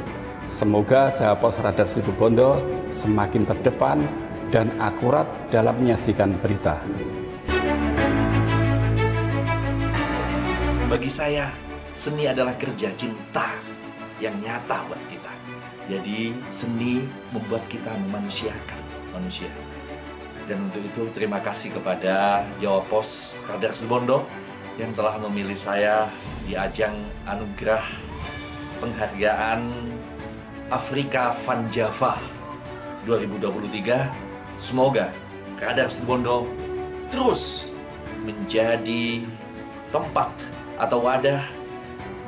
Speaker 15: Semoga Jawa Pos Radar Situbondo semakin terdepan dan akurat dalam menyajikan berita.
Speaker 16: Bagi saya, seni adalah kerja cinta yang nyata buat kita. Jadi, seni membuat kita memanusiakan manusia. Dan untuk itu, terima kasih kepada Jawa Pos Radar Situbondo yang telah memilih saya di ajang anugerah penghargaan Afrika Van Java 2023. Semoga Radar Situbondo terus menjadi tempat atau wadah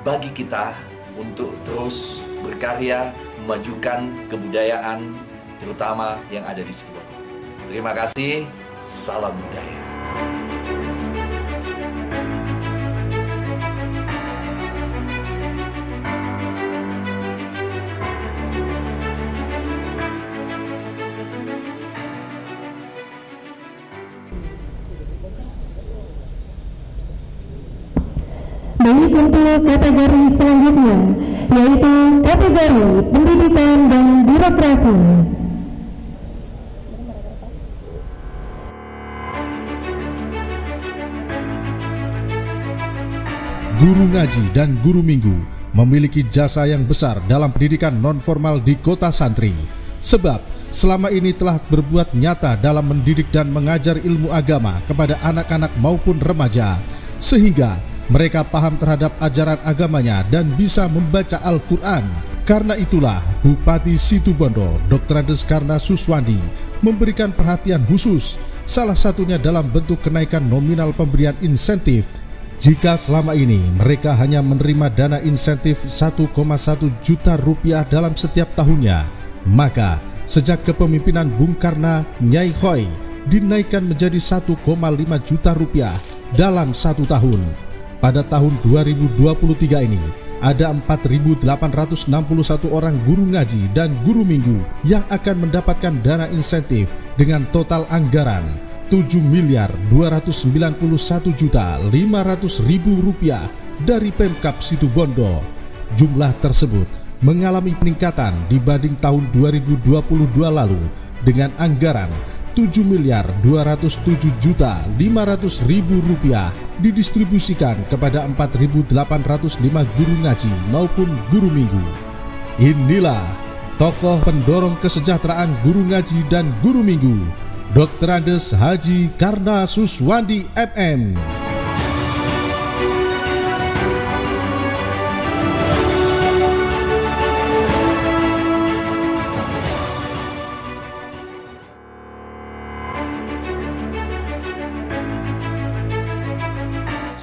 Speaker 16: bagi kita untuk terus berkarya memajukan kebudayaan terutama yang ada di Situbondo. Terima kasih, salam budaya.
Speaker 3: Baik, untuk kategori selanjutnya, yaitu kategori pendidikan dan birokrasi.
Speaker 6: Guru ngaji dan guru minggu memiliki jasa yang besar dalam pendidikan non-formal di kota santri. Sebab selama ini telah berbuat nyata dalam mendidik dan mengajar ilmu agama kepada anak-anak maupun remaja, sehingga mereka paham terhadap ajaran agamanya dan bisa membaca Al-Quran. Karena itulah Bupati Situbondo Dr. Andes Karna Suswandi memberikan perhatian khusus, salah satunya dalam bentuk kenaikan nominal pemberian insentif. Jika selama ini mereka hanya menerima dana insentif 1,1 juta rupiah dalam setiap tahunnya, maka sejak kepemimpinan Bung Karna Nyai Khoi dinaikkan menjadi 1,5 juta rupiah dalam 1 tahun. Pada tahun 2023 ini, ada 4.861 orang guru ngaji dan guru minggu yang akan mendapatkan dana insentif dengan total anggaran 7.291.500.000 rupiah dari Pemkab Situbondo. Jumlah tersebut mengalami peningkatan dibanding tahun 2022 lalu dengan anggaran 7.207.500.000 rupiah didistribusikan kepada 4.805 guru ngaji maupun guru minggu. Inilah tokoh pendorong kesejahteraan guru ngaji dan guru minggu, Dr. Andes Haji Karna Suswandi MM.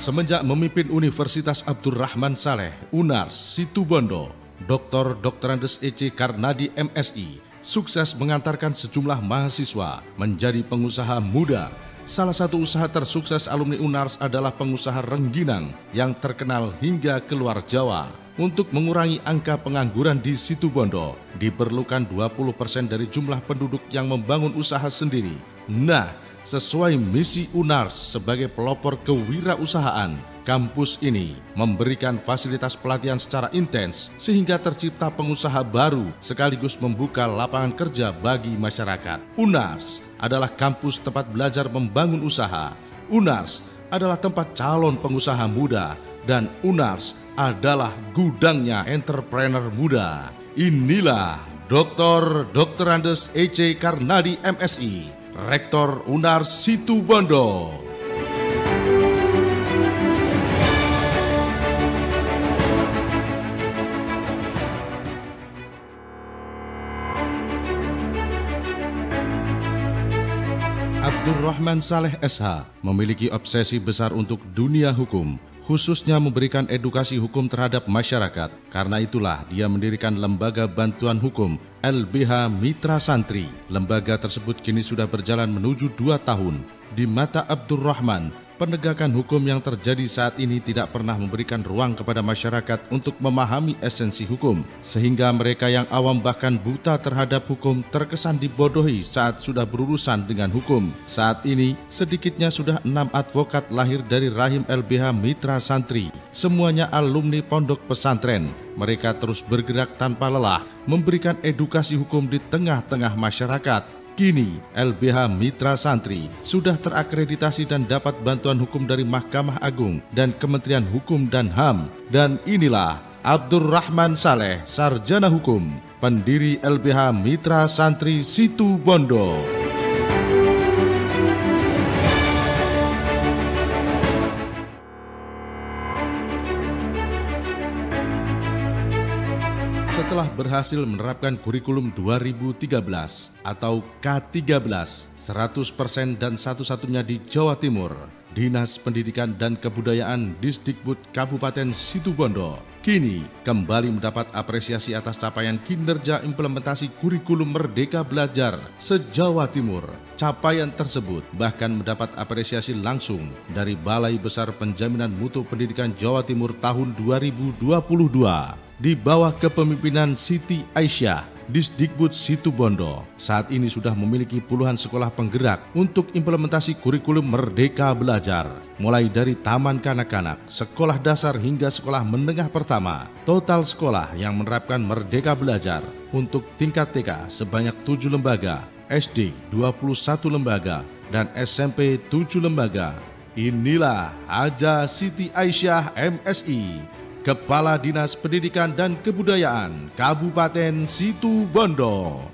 Speaker 6: Semenjak memimpin Universitas Abdurrahman Saleh, UNARS, Situbondo, Dr. Andes E.C. Karnadi MSI sukses mengantarkan sejumlah mahasiswa menjadi pengusaha muda. Salah satu usaha tersukses alumni UNARS adalah pengusaha rengginang yang terkenal hingga keluar Jawa. Untuk mengurangi angka pengangguran di Situbondo, diperlukan 20% dari jumlah penduduk yang membangun usaha sendiri. Nah, sesuai misi UNARS sebagai pelopor kewirausahaan, kampus ini memberikan fasilitas pelatihan secara intens sehingga tercipta pengusaha baru sekaligus membuka lapangan kerja bagi masyarakat. UNARS adalah kampus tempat belajar membangun usaha. UNARS adalah tempat calon pengusaha muda dan UNARS adalah gudangnya entrepreneur muda. Inilah Dr. Andes E.C. Karnadi MSI, Rektor UNARS Situbondo. Abdurrahman Saleh SH memiliki obsesi besar untuk dunia hukum, khususnya memberikan edukasi hukum terhadap masyarakat. Karena itulah dia mendirikan Lembaga Bantuan Hukum LBH Mitra Santri. Lembaga tersebut kini sudah berjalan menuju 2 tahun. Di mata Abdurrahman, penegakan hukum yang terjadi saat ini tidak pernah memberikan ruang kepada masyarakat untuk memahami esensi hukum, sehingga mereka yang awam bahkan buta terhadap hukum terkesan dibodohi saat sudah berurusan dengan hukum. Saat ini, sedikitnya sudah 6 advokat lahir dari rahim LBH Mitra Santri. Semuanya alumni pondok pesantren. Mereka terus bergerak tanpa lelah, memberikan edukasi hukum di tengah-tengah masyarakat. Kini, LBH Mitra Santri sudah terakreditasi dan dapat bantuan hukum dari Mahkamah Agung dan Kementerian Hukum dan HAM. Dan inilah Abdurrahman Saleh, Sarjana Hukum, pendiri LBH Mitra Santri Situbondo. Setelah berhasil menerapkan kurikulum 2013 atau K13 100% dan satu-satunya di Jawa Timur, Dinas Pendidikan dan Kebudayaan Disdikbud Kabupaten Situbondo kini kembali mendapat apresiasi atas capaian kinerja implementasi kurikulum Merdeka Belajar se-Jawa Timur. Capaian tersebut bahkan mendapat apresiasi langsung dari Balai Besar Penjaminan Mutu Pendidikan Jawa Timur tahun 2022 di bawah kepemimpinan Siti Aisyah. Disdikbud Situbondo saat ini sudah memiliki puluhan sekolah penggerak untuk implementasi kurikulum Merdeka Belajar. Mulai dari taman kanak-kanak, sekolah dasar hingga sekolah menengah pertama. Total sekolah yang menerapkan Merdeka Belajar untuk tingkat TK sebanyak 7 lembaga, SD 21 lembaga, dan SMP 7 lembaga. Inilah Haja Siti Aisyah MSI, Kepala Dinas Pendidikan dan Kebudayaan Kabupaten Situbondo.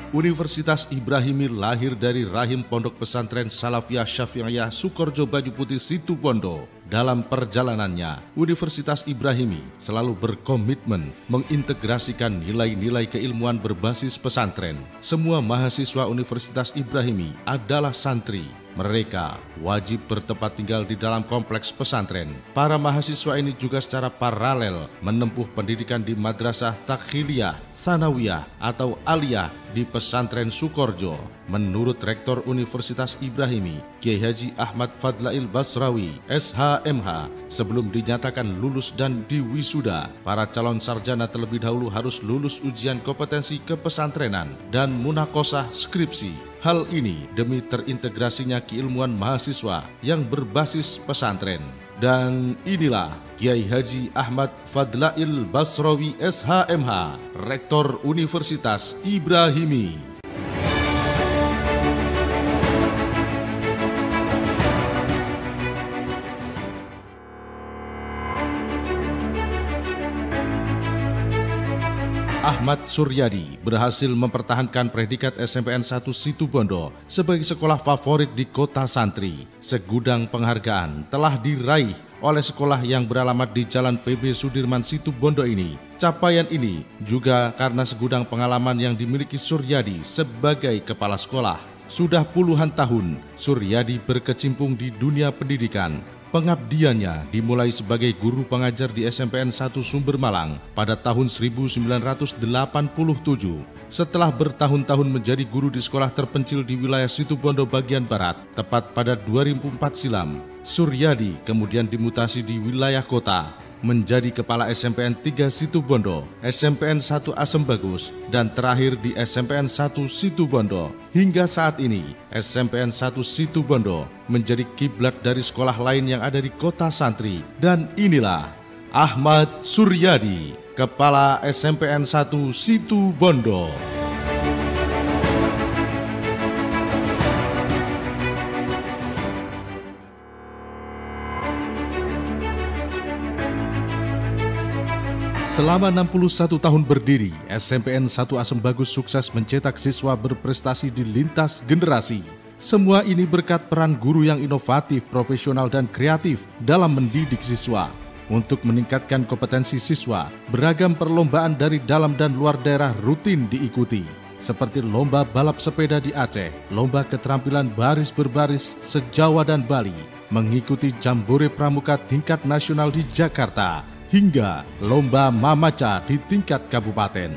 Speaker 6: Universitas Ibrahimi lahir dari rahim Pondok Pesantren Salafiyah Syafi'iyah Sukorjo Baju Putih Situbondo. Dalam perjalanannya, Universitas Ibrahimi selalu berkomitmen mengintegrasikan nilai-nilai keilmuan berbasis pesantren. Semua mahasiswa Universitas Ibrahimi adalah santri. Mereka wajib bertempat tinggal di dalam kompleks pesantren. Para mahasiswa ini juga secara paralel menempuh pendidikan di Madrasah Takhiliyah, Sanawiyah atau Aliyah di pesantren Sukorjo. Menurut Rektor Universitas Ibrahimi, Kiai Haji Ahmad Fadlail Basrawi, SHMH, sebelum dinyatakan lulus dan diwisuda, para calon sarjana terlebih dahulu harus lulus ujian kompetensi kepesantrenan dan munakosah skripsi. Hal ini demi terintegrasinya keilmuan mahasiswa yang berbasis pesantren. Dan inilah Kiai Haji Ahmad Fadlail Basrawi SHMH, Rektor Universitas Ibrahimi. Ahmad Suryadi berhasil mempertahankan predikat SMPN 1 Situbondo sebagai sekolah favorit di kota santri. Segudang penghargaan telah diraih oleh sekolah yang beralamat di Jalan PB Sudirman Situbondo ini. Capaian ini juga karena segudang pengalaman yang dimiliki Suryadi sebagai kepala sekolah. Sudah puluhan tahun Suryadi berkecimpung di dunia pendidikan. Pengabdiannya dimulai sebagai guru pengajar di SMPN 1 Sumber Malang pada tahun 1987. Setelah bertahun-tahun menjadi guru di sekolah terpencil di wilayah Situbondo bagian barat, tepat pada 2004 silam, Suryadi kemudian dimutasi di wilayah kota, menjadi Kepala SMPN 3 Situbondo, SMPN 1 Asem Bagus, dan terakhir di SMPN 1 Situbondo. Hingga saat ini, SMPN 1 Situbondo menjadi kiblat dari sekolah lain yang ada di kota santri. Dan inilah Ahmad Suryadi, Kepala SMPN 1 Situbondo. Selama 61 tahun berdiri, SMPN 1 Asem Bagus sukses mencetak siswa berprestasi di lintas generasi. Semua ini berkat peran guru yang inovatif, profesional, dan kreatif dalam mendidik siswa. Untuk meningkatkan kompetensi siswa, beragam perlombaan dari dalam dan luar daerah rutin diikuti, seperti lomba balap sepeda di Aceh, lomba keterampilan baris berbaris se-Jawa dan Bali, mengikuti Jambore Pramuka tingkat nasional di Jakarta, hingga lomba Mamaca di tingkat kabupaten.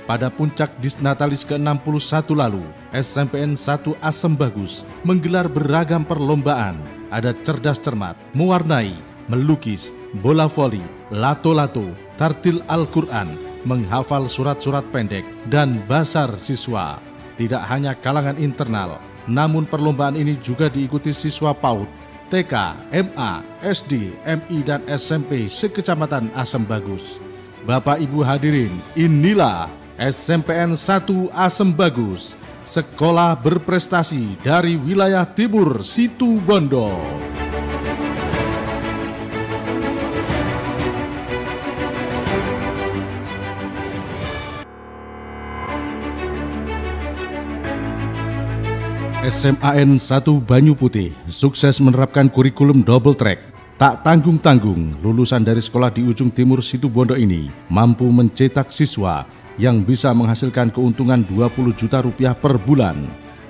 Speaker 6: Pada puncak Disnatalis ke-61 lalu, SMPN 1 Asem Bagus menggelar beragam perlombaan, ada cerdas cermat, mewarnai, melukis, bola voli, lato-lato, tartil Al-Quran, menghafal surat-surat pendek, dan basar siswa. Tidak hanya kalangan internal, namun perlombaan ini juga diikuti siswa PAUD, TK, MA, SD, MI, dan SMP sekecamatan Asem Bagus. Bapak Ibu hadirin, inilah SMPN 1 Asem Bagus, sekolah berprestasi dari wilayah Timur Situbondo. SMAN 1 Banyu Putih sukses menerapkan kurikulum double track. Tak tanggung-tanggung, lulusan dari sekolah di ujung timur Situbondo ini mampu mencetak siswa yang bisa menghasilkan keuntungan 20 juta rupiah per bulan.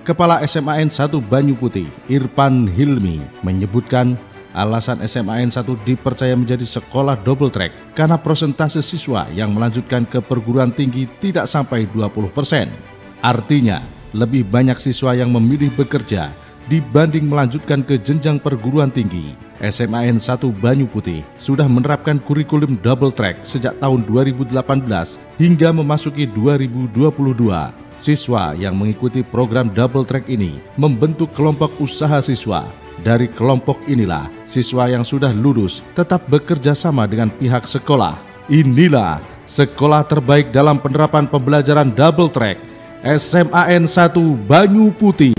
Speaker 6: Kepala SMAN 1 Banyu Putih, Irfan Hilmi, menyebutkan alasan SMAN 1 dipercaya menjadi sekolah double track karena persentase siswa yang melanjutkan ke perguruan tinggi tidak sampai 20%. Artinya, lebih banyak siswa yang memilih bekerja dibanding melanjutkan ke jenjang perguruan tinggi. SMAN 1 Banyu Putih sudah menerapkan kurikulum double track sejak tahun 2018 hingga memasuki 2022. Siswa yang mengikuti program double track ini membentuk kelompok usaha siswa. Dari kelompok inilah siswa yang sudah lulus tetap bekerja sama dengan pihak sekolah. Inilah sekolah terbaik dalam penerapan pembelajaran double track, SMAN 1 Banyu Putih.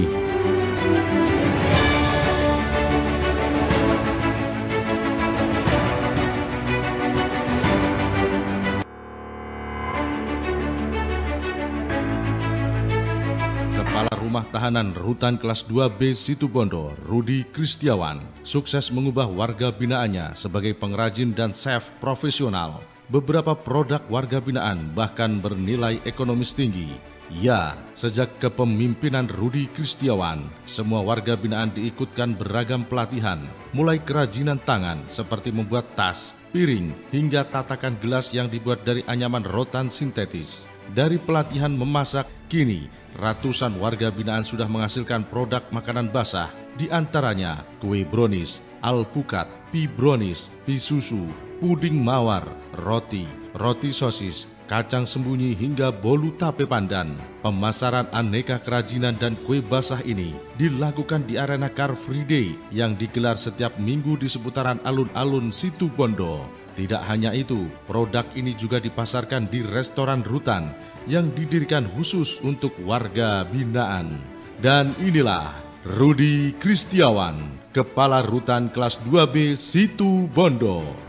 Speaker 6: Kepala Rumah Tahanan Rutan Kelas 2B Situbondo, Rudi Kristiawan, sukses mengubah warga binaannya sebagai pengrajin dan chef profesional. Beberapa produk warga binaan bahkan bernilai ekonomis tinggi. Ya, sejak kepemimpinan Rudi Kristiawan, semua warga binaan diikutkan beragam pelatihan, mulai kerajinan tangan seperti membuat tas, piring, hingga tatakan gelas yang dibuat dari anyaman rotan sintetis. Dari pelatihan memasak, kini ratusan warga binaan sudah menghasilkan produk makanan basah, di antaranya kue brownies, alpukat, pie brownies, pie susu, puding mawar, roti sosis, kacang sembunyi hingga bolu tape pandan. Pemasaran aneka kerajinan dan kue basah ini dilakukan di arena Car Free Day yang digelar setiap minggu di seputaran alun-alun Situbondo. Tidak hanya itu, produk ini juga dipasarkan di restoran rutan yang didirikan khusus untuk warga binaan. Dan inilah Rudi Kristiawan, Kepala Rutan Kelas 2B Situbondo.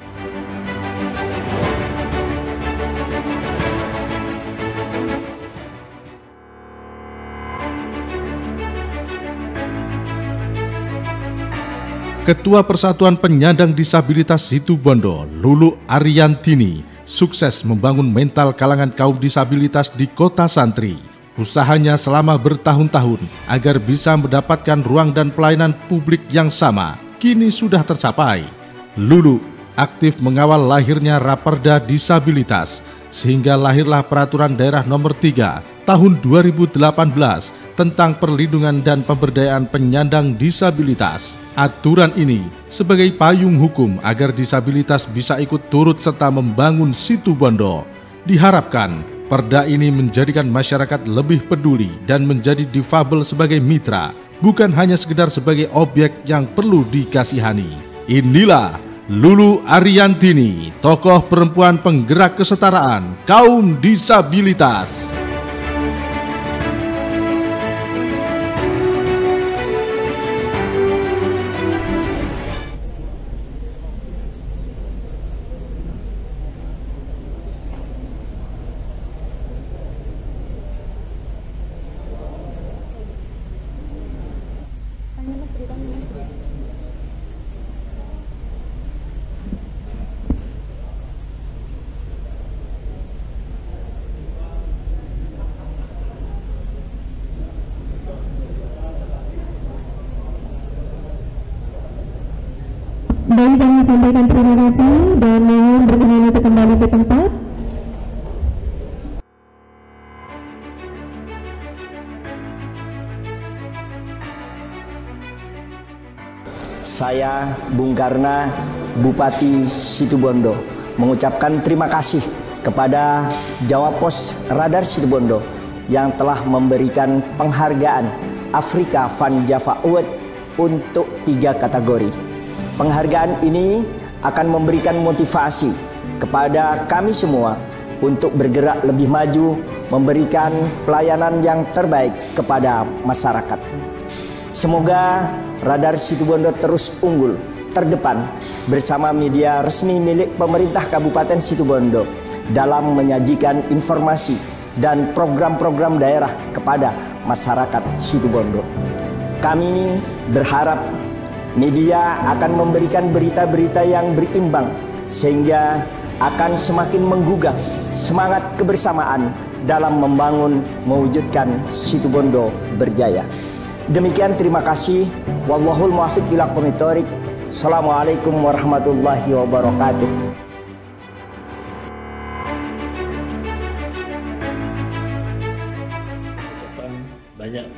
Speaker 6: Ketua Persatuan Penyandang Disabilitas Situbondo, Lulu Ariantini, sukses membangun mental kalangan kaum disabilitas di Kota Santri. Usahanya selama bertahun-tahun agar bisa mendapatkan ruang dan pelayanan publik yang sama, kini sudah tercapai. Lulu aktif mengawal lahirnya Raperda Disabilitas, sehingga lahirlah Peraturan Daerah Nomor 3 Tahun 2018 tentang perlindungan dan pemberdayaan penyandang disabilitas. Aturan ini sebagai payung hukum agar disabilitas bisa ikut turut serta membangun Situbondo. Diharapkan perda ini menjadikan masyarakat lebih peduli dan menjadi difabel sebagai mitra, bukan hanya sekedar sebagai objek yang perlu dikasihani. Inilah Lulu Ariantini, tokoh perempuan penggerak kesetaraan kaum disabilitas.
Speaker 3: Baik, kami sampaikan terima kasih dan mohon berkenan untuk kembali ke tempat.
Speaker 17: Saya Bung Karna, Bupati Situbondo, mengucapkan terima kasih kepada Jawapos Radar Situbondo yang telah memberikan penghargaan Afrika Van Java Award untuk 3 kategori. Penghargaan ini akan memberikan motivasi kepada kami semua untuk bergerak lebih maju, memberikan pelayanan yang terbaik kepada masyarakat. Semoga Radar Situbondo terus unggul, terdepan bersama media resmi milik pemerintah Kabupaten Situbondo dalam menyajikan informasi dan program-program daerah kepada masyarakat Situbondo. Kami berharap media akan memberikan berita-berita yang berimbang sehingga akan semakin menggugah semangat kebersamaan dalam membangun mewujudkan Situbondo berjaya. Demikian, terima kasih. Wallahul muwaffiq ila aqwamit thoriq. Assalamualaikum warahmatullahi wabarakatuh.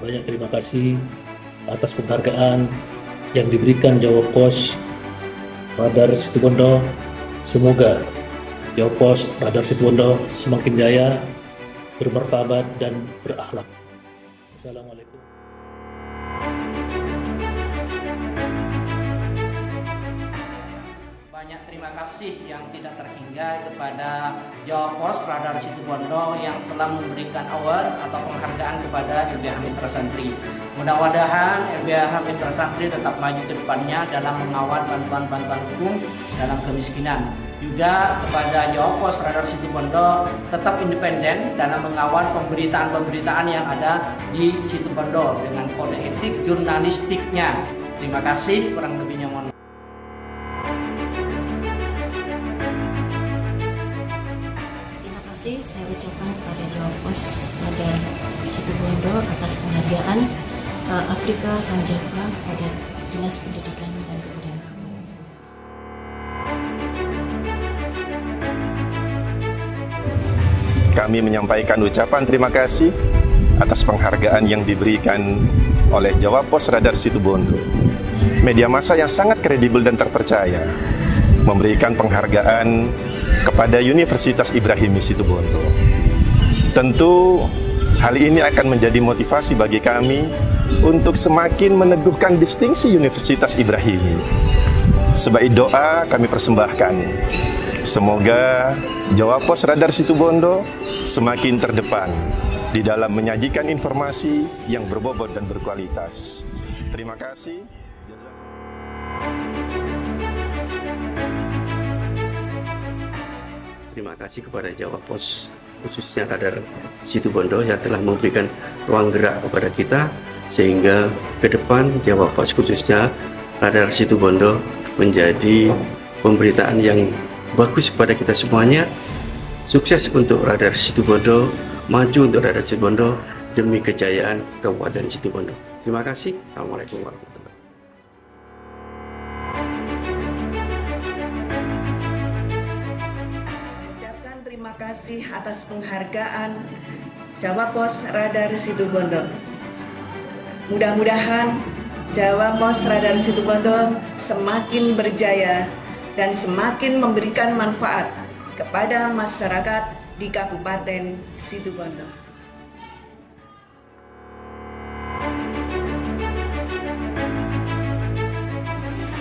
Speaker 18: Banyak terima kasih atas penghargaan yang diberikan Jawapos Radar Situbondo. Semoga Jawapos Radar Situbondo semakin jaya, bermartabat dan berakhlak. Assalamualaikum.
Speaker 19: Banyak terima kasih yang tidak terhingga kepada Jawapos Radar Situbondo yang telah memberikan award atau penghargaan kepada LBH Mitra Santri. Mudah-mudahan LBH Mitra Santri tetap maju ke depannya dalam mengawal bantuan-bantuan hukum dalam kemiskinan. Juga kepada Jawapos Radar Situbondo tetap independen dalam mengawal pemberitaan-pemberitaan yang ada di Situbondo dengan kode etik jurnalistiknya. Terima kasih, kurang lebihnya mohon.
Speaker 20: Terima kasih saya ucapkan kepada Jawapos Radar Situbondo atas penghargaan Afrika Van Java pada Dinas Pendidikan dan Kebudayaan.
Speaker 21: Kami menyampaikan ucapan terima kasih atas penghargaan yang diberikan oleh Jawapos Radar Situbondo, media massa yang sangat kredibel dan terpercaya, memberikan penghargaan kepada Universitas Ibrahimi Situbondo. Tentu hal ini akan menjadi motivasi bagi kami untuk semakin meneguhkan distingsi Universitas Ibrahimi. Sebagai doa kami persembahkan, semoga Jawapos Radar Situbondo semakin terdepan di dalam menyajikan informasi yang berbobot dan berkualitas. Terima kasih.
Speaker 22: Terima kasih kepada Jawapos khususnya Radar Situbondo yang telah memberikan ruang gerak kepada kita sehingga ke depan Jawapos khususnya Radar Situbondo menjadi pemberitaan yang bagus kepada kita semuanya. Sukses untuk Radar Situbondo, maju untuk Radar Situbondo demi kejayaan Kabupaten Situbondo. Terima kasih. Assalamualaikum warahmatullahi
Speaker 23: wabarakatuh. Ucapkan terima kasih atas penghargaan Jawapos Radar Situbondo. Mudah-mudahan Jawapos Radar Situbondo semakin berjaya dan semakin memberikan manfaat kepada masyarakat di Kabupaten Situbondo.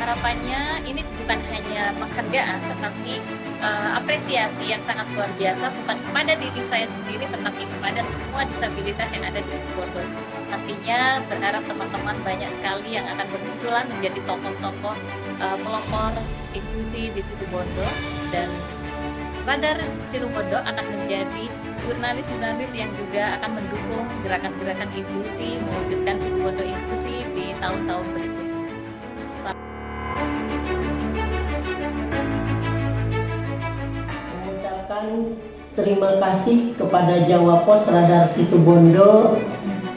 Speaker 24: Harapannya ini bukan hanya penghargaan, tetapi apresiasi yang sangat luar biasa bukan kepada diri saya sendiri, tetapi kepada semua disabilitas yang ada di Situbondo. Nantinya berharap teman-teman banyak sekali yang akan bermunculan menjadi tokoh-tokoh pelopor inklusi di Situbondo, dan Radar Situbondo akan menjadi jurnalis-jurnalis yang juga akan mendukung gerakan-gerakan inklusi, mewujudkan Situbondo inklusi di tahun-tahun berikutnya.
Speaker 25: Mengucapkan terima kasih kepada Jawapos Radar Situbondo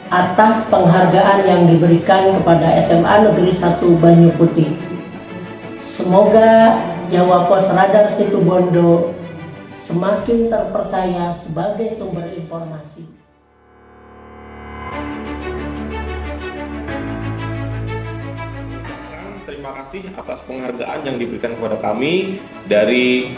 Speaker 25: atas penghargaan yang diberikan kepada SMA Negeri 1 Banyu Putih. Semoga Jawa Pos Radar Situbondo semakin terpercaya sebagai sumber informasi.
Speaker 1: Terima kasih atas penghargaan yang diberikan kepada kami dari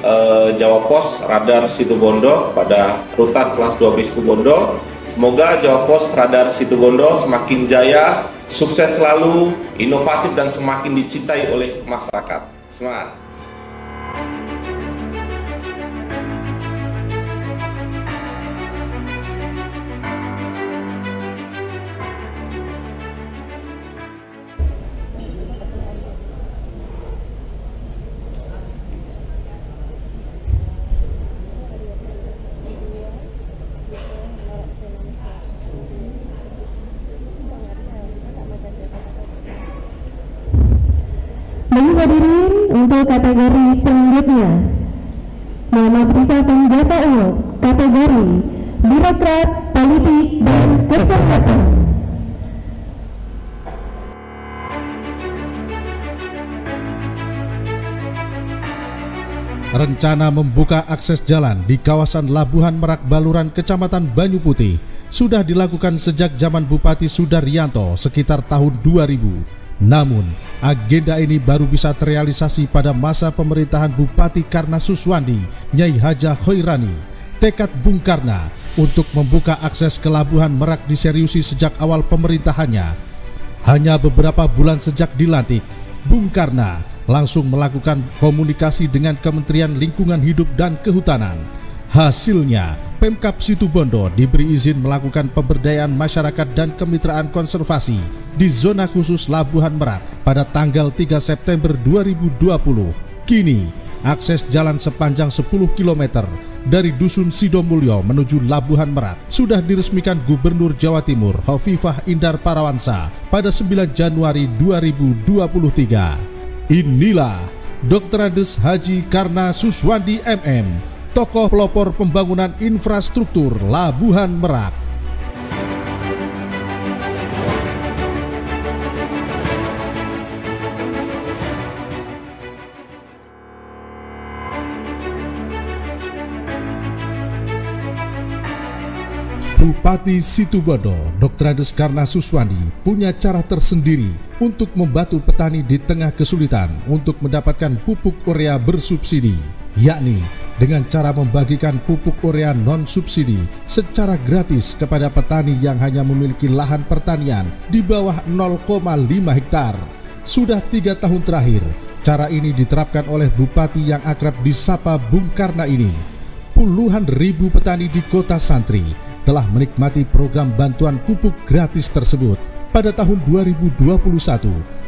Speaker 1: Jawa Pos Radar Situbondo kepada Rutan Kelas 12 Situbondo. Semoga Jawa Pos Radar Situbondo semakin jaya, sukses selalu, inovatif dan semakin dicintai oleh masyarakat. Semangat!
Speaker 3: Baik hadirin, untuk kategori selanjutnya Muhammad Rika Panjata Award, kategori Birokrat, Politik, dan Kesehatan.
Speaker 6: Rencana membuka akses jalan di kawasan Labuhan Merak Baluran, Kecamatan Banyu Putih sudah dilakukan sejak zaman Bupati Sudaryanto sekitar tahun 2000. Namun, agenda ini baru bisa terrealisasi pada masa pemerintahan Bupati Karna Suswandi, Nyai Haja Khairani. Tekad Bung Karna untuk membuka akses ke Labuhan Merak diseriusi sejak awal pemerintahannya. Hanya beberapa bulan sejak dilantik, Bung Karna langsung melakukan komunikasi dengan Kementerian Lingkungan Hidup dan Kehutanan. Hasilnya, Pemkab Situbondo diberi izin melakukan pemberdayaan masyarakat dan kemitraan konservasi di zona khusus Labuhan Merak pada tanggal 3 September 2020. Kini, akses jalan sepanjang 10 km dari Dusun Sidomulyo menuju Labuhan Merak sudah diresmikan Gubernur Jawa Timur Hovifah Indar Parawansa pada 9 Januari 2023. Inilah Dr. Andes Haji Karna Suswandi MM, tokoh pelopor pembangunan infrastruktur Labuhan Merak. Bupati Situbondo, Dr. Andes Karna Suswandi, punya cara tersendiri untuk membantu petani di tengah kesulitan untuk mendapatkan pupuk urea bersubsidi, yakni dengan cara membagikan pupuk urea non-subsidi secara gratis kepada petani yang hanya memiliki lahan pertanian di bawah 0,5 hektar. Sudah 3 tahun terakhir, cara ini diterapkan oleh Bupati yang akrab disapa Bung Karna ini. Puluhan ribu petani di Kota Santri telah menikmati program bantuan pupuk gratis tersebut. Pada tahun 2021,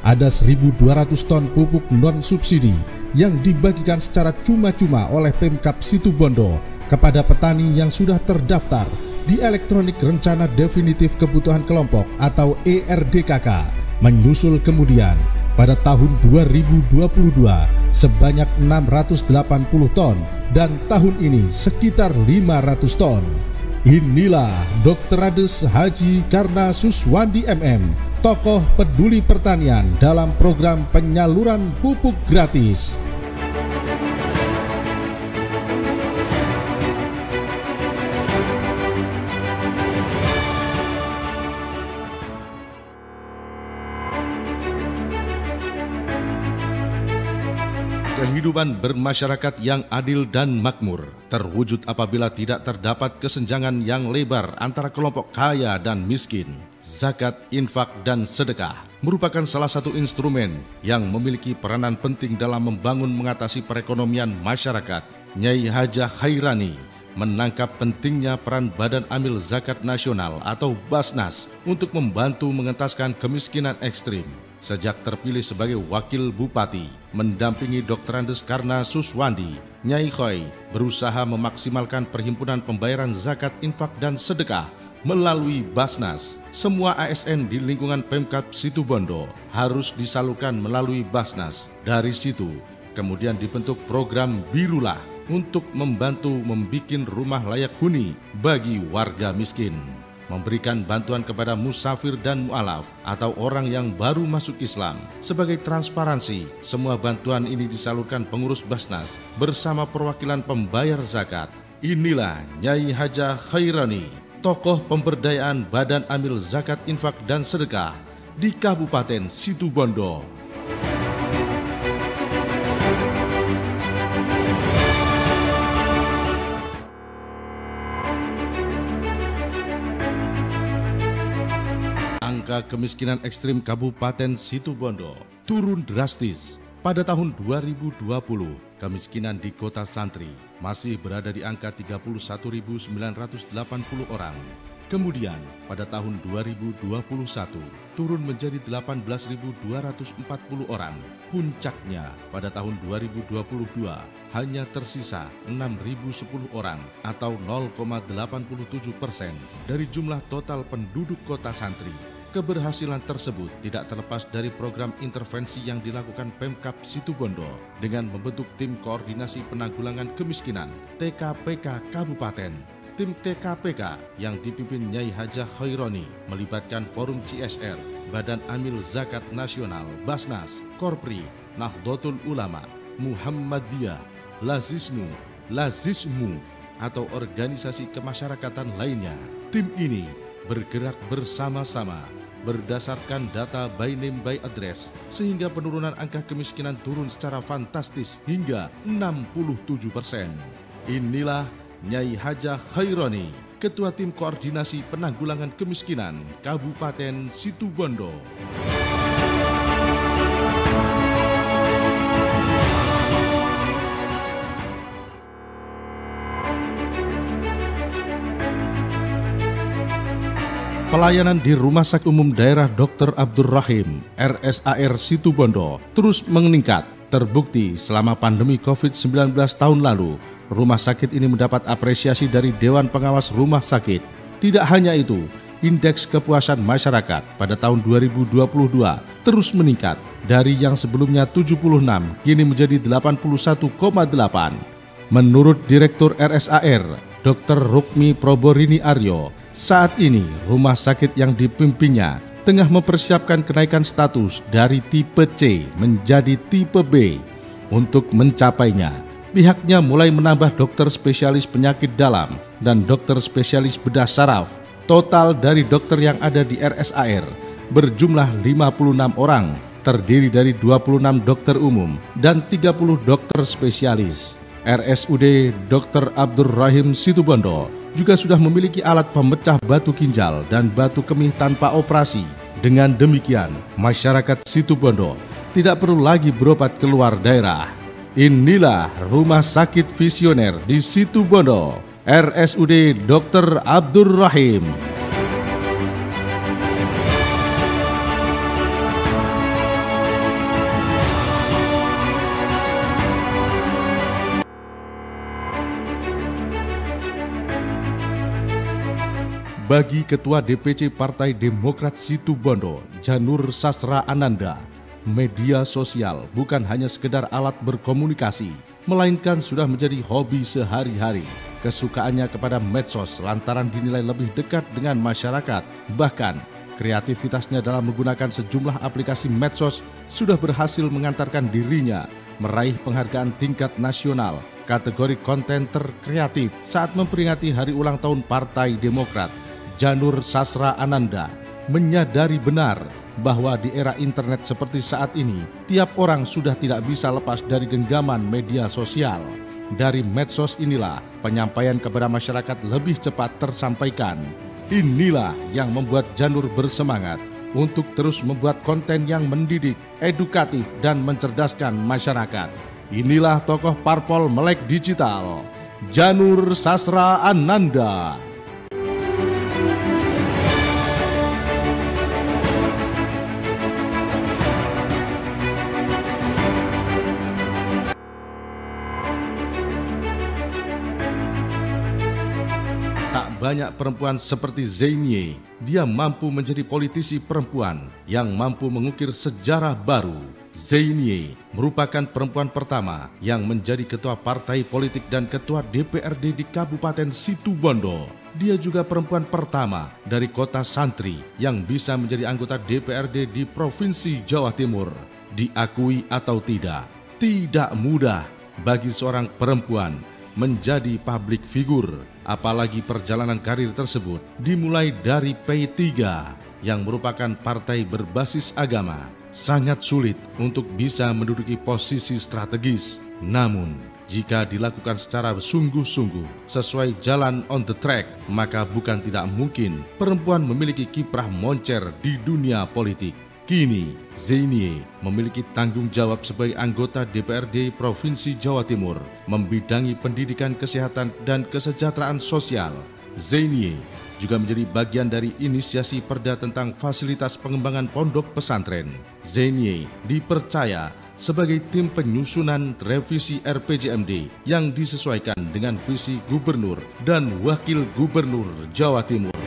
Speaker 6: ada 1.200 ton pupuk non-subsidi yang dibagikan secara cuma-cuma oleh Pemkab Situbondo kepada petani yang sudah terdaftar di Elektronik Rencana Definitif Kebutuhan Kelompok atau ERDKK. Menyusul kemudian, pada tahun 2022 sebanyak 680 ton dan tahun ini sekitar 500 ton. Inilah Dr. Andes Haji Karna Suswandi MM, tokoh peduli pertanian dalam program penyaluran pupuk gratis. Kehidupan bermasyarakat yang adil dan makmur terwujud apabila tidak terdapat kesenjangan yang lebar antara kelompok kaya dan miskin. Zakat, infak, dan sedekah merupakan salah satu instrumen yang memiliki peranan penting dalam membangun mengatasi perekonomian masyarakat. Nyai Haja Khairani menangkap pentingnya peran Badan Amil Zakat Nasional atau Basnas untuk membantu mengentaskan kemiskinan ekstrim. Sejak terpilih sebagai wakil bupati, mendampingi Dr. Andes Karna Suswandi, Nyai Khoi berusaha memaksimalkan perhimpunan pembayaran zakat, infak, dan sedekah melalui Basnas. Semua ASN di lingkungan Pemkab Situbondo harus disalurkan melalui Basnas. Dari situ, kemudian dibentuk program Birulah untuk membantu membikin rumah layak huni bagi warga miskin. memberikan bantuan kepada musafir dan mu'alaf atau orang yang baru masuk Islam. Sebagai transparansi, semua bantuan ini disalurkan pengurus Basnas bersama perwakilan pembayar zakat. Inilah Nyai Haja Khairani, tokoh pemberdayaan Badan Amil Zakat Infak dan Sedekah di Kabupaten Situbondo. Angka kemiskinan ekstrim Kabupaten Situbondo turun drastis. Pada tahun 2020, kemiskinan di Kota Santri masih berada di angka 31.980 orang. Kemudian, pada tahun 2021, turun menjadi 18.240 orang. Puncaknya, pada tahun 2022, hanya tersisa 6.010 orang atau 0,87% dari jumlah total penduduk Kota Santri. Keberhasilan tersebut tidak terlepas dari program intervensi yang dilakukan Pemkab Situbondo dengan membentuk Tim Koordinasi Penanggulangan Kemiskinan TKPK Kabupaten. Tim TKPK yang dipimpin Nyai Haja Khairani melibatkan Forum CSR, Badan Amil Zakat Nasional, Basnas, Korpri, Nahdlatul Ulama, Muhammadiyah, Lazismu atau organisasi kemasyarakatan lainnya. Tim ini bergerak bersama-sama berdasarkan data by name by address sehingga penurunan angka kemiskinan turun secara fantastis hingga 67%. Inilah Nyai Haja Khairani, Ketua Tim Koordinasi Penanggulangan Kemiskinan Kabupaten Situbondo. Pelayanan di Rumah Sakit Umum Daerah Dr. Abdur Rahim RSAR Situbondo terus meningkat. Terbukti selama pandemi COVID-19 tahun lalu, rumah sakit ini mendapat apresiasi dari Dewan Pengawas Rumah Sakit. Tidak hanya itu, indeks kepuasan masyarakat pada tahun 2022 terus meningkat. Dari yang sebelumnya 76 kini menjadi 81,8. Menurut Direktur RSAR, Dr. Rukmi Proborini Aryo, saat ini rumah sakit yang dipimpinnya tengah mempersiapkan kenaikan status dari tipe C menjadi tipe B. Untuk mencapainya, pihaknya mulai menambah dokter spesialis penyakit dalam dan dokter spesialis bedah saraf. Total dari dokter yang ada di RSAR berjumlah 56 orang, terdiri dari 26 dokter umum dan 30 dokter spesialis. RSUD Dr. Abdur Rahim Situbondo juga sudah memiliki alat pemecah batu ginjal dan batu kemih tanpa operasi. Dengan demikian, masyarakat Situbondo tidak perlu lagi berobat keluar daerah. Inilah Rumah Sakit Visioner di Situbondo, RSUD Dr. Abdur Rahim. Bagi Ketua DPC Partai Demokrat Situbondo, Janur Sasra Ananda, media sosial bukan hanya sekedar alat berkomunikasi, melainkan sudah menjadi hobi sehari-hari. Kesukaannya kepada medsos lantaran dinilai lebih dekat dengan masyarakat. Bahkan, kreativitasnya dalam menggunakan sejumlah aplikasi medsos sudah berhasil mengantarkan dirinya meraih penghargaan tingkat nasional kategori konten terkreatif saat memperingati hari ulang tahun Partai Demokrat. Janur Sasra Ananda menyadari benar bahwa di era internet seperti saat ini, tiap orang sudah tidak bisa lepas dari genggaman media sosial. Dari medsos inilah penyampaian kepada masyarakat lebih cepat tersampaikan. Inilah yang membuat Janur bersemangat untuk terus membuat konten yang mendidik, edukatif, dan mencerdaskan masyarakat. Inilah tokoh parpol melek digital, Janur Sasra Ananda. Banyak perempuan seperti Zainie, dia mampu menjadi politisi perempuan yang mampu mengukir sejarah baru. Zainie merupakan perempuan pertama yang menjadi ketua partai politik dan ketua DPRD di Kabupaten Situbondo. dia juga perempuan pertama dari kota Santri yang bisa menjadi anggota DPRD di Provinsi Jawa Timur. Diakui atau tidak mudah bagi seorang perempuan menjadi publik figur, apalagi perjalanan karir tersebut dimulai dari P3 yang merupakan partai berbasis agama. Sangat sulit untuk bisa menduduki posisi strategis. Namun, jika dilakukan secara sungguh-sungguh sesuai jalan on the track, maka bukan tidak mungkin perempuan memiliki kiprah moncer di dunia politik. Kini, Zainie memiliki tanggung jawab sebagai anggota DPRD Provinsi Jawa Timur, membidangi pendidikan, kesehatan, dan kesejahteraan sosial. Zainie juga menjadi bagian dari inisiasi Perda tentang fasilitas pengembangan pondok pesantren. Zainie dipercaya sebagai tim penyusunan revisi RPJMD yang disesuaikan dengan visi Gubernur dan Wakil Gubernur Jawa Timur.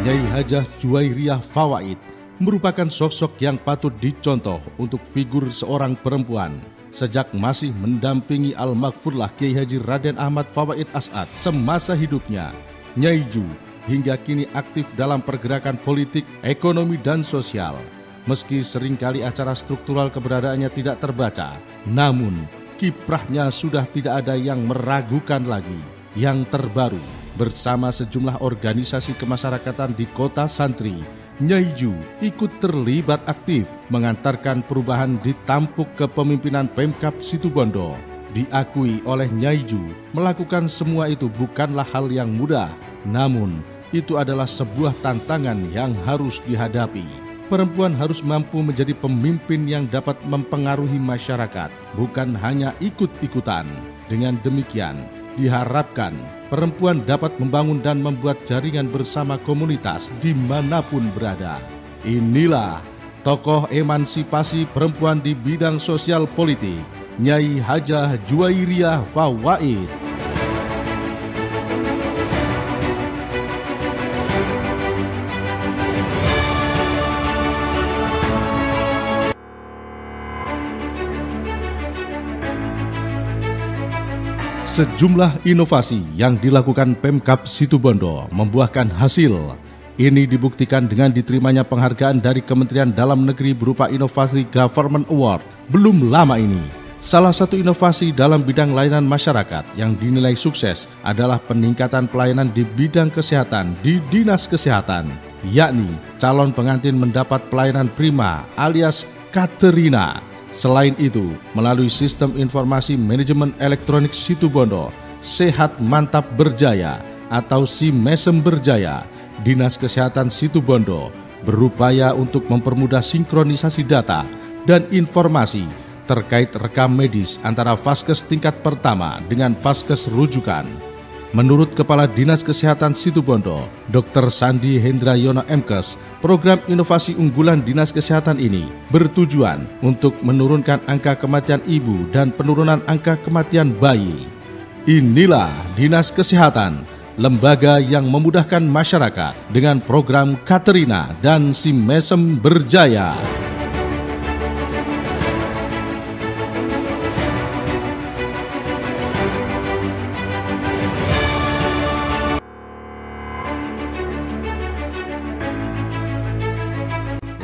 Speaker 6: Nyai Hajah Juwairiyah Fawaid merupakan sosok yang patut dicontoh untuk figur seorang perempuan. Sejak masih mendampingi Al-Maghfurlah Kiai Haji Raden Ahmad Fawaid As'ad semasa hidupnya, Nyai Ju hingga kini aktif dalam pergerakan politik, ekonomi, dan sosial. Meski seringkali acara struktural keberadaannya tidak terbaca, namun kiprahnya sudah tidak ada yang meragukan lagi. Yang terbaru, bersama sejumlah organisasi kemasyarakatan di kota Santri, Nyai Ju ikut terlibat aktif mengantarkan perubahan di tampuk kepemimpinan Pemkab Situbondo. Diakui oleh Nyai Ju, melakukan semua itu bukanlah hal yang mudah, namun itu adalah sebuah tantangan yang harus dihadapi. Perempuan harus mampu menjadi pemimpin yang dapat mempengaruhi masyarakat, bukan hanya ikut-ikutan. Dengan demikian, diharapkan perempuan dapat membangun dan membuat jaringan bersama komunitas dimanapun berada. Inilah tokoh emansipasi perempuan di bidang sosial politik, Nyai Hajah Juwairiyah Fawaid. Sejumlah inovasi yang dilakukan Pemkab Situbondo membuahkan hasil. Ini dibuktikan dengan diterimanya penghargaan dari Kementerian Dalam Negeri berupa Inovasi Government Award. Belum lama ini, salah satu inovasi dalam bidang layanan masyarakat yang dinilai sukses adalah peningkatan pelayanan di bidang kesehatan di Dinas Kesehatan, yakni calon pengantin mendapat pelayanan prima alias Katerina. Selain itu, melalui Sistem Informasi Manajemen Elektronik Situbondo, Sehat Mantap Berjaya atau SIMESEM Berjaya, Dinas Kesehatan Situbondo berupaya untuk mempermudah sinkronisasi data dan informasi terkait rekam medis antara Vaskes tingkat pertama dengan Vaskes rujukan. Menurut Kepala Dinas Kesehatan Situbondo, Dr. Sandi Hendrayono Mkes, program inovasi unggulan Dinas Kesehatan ini bertujuan untuk menurunkan angka kematian ibu dan penurunan angka kematian bayi. Inilah Dinas Kesehatan, lembaga yang memudahkan masyarakat dengan program Katerina dan SIMESEM Berjaya.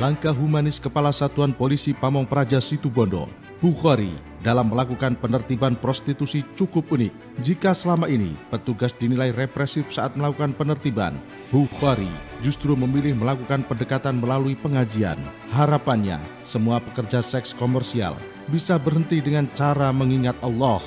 Speaker 6: Langkah humanis Kepala Satuan Polisi Pamong Praja Situbondo, Bukhari, dalam melakukan penertiban prostitusi cukup unik. Jika selama ini petugas dinilai represif saat melakukan penertiban, Bukhari justru memilih melakukan pendekatan melalui pengajian. Harapannya, semua pekerja seks komersial bisa berhenti dengan cara mengingat Allah.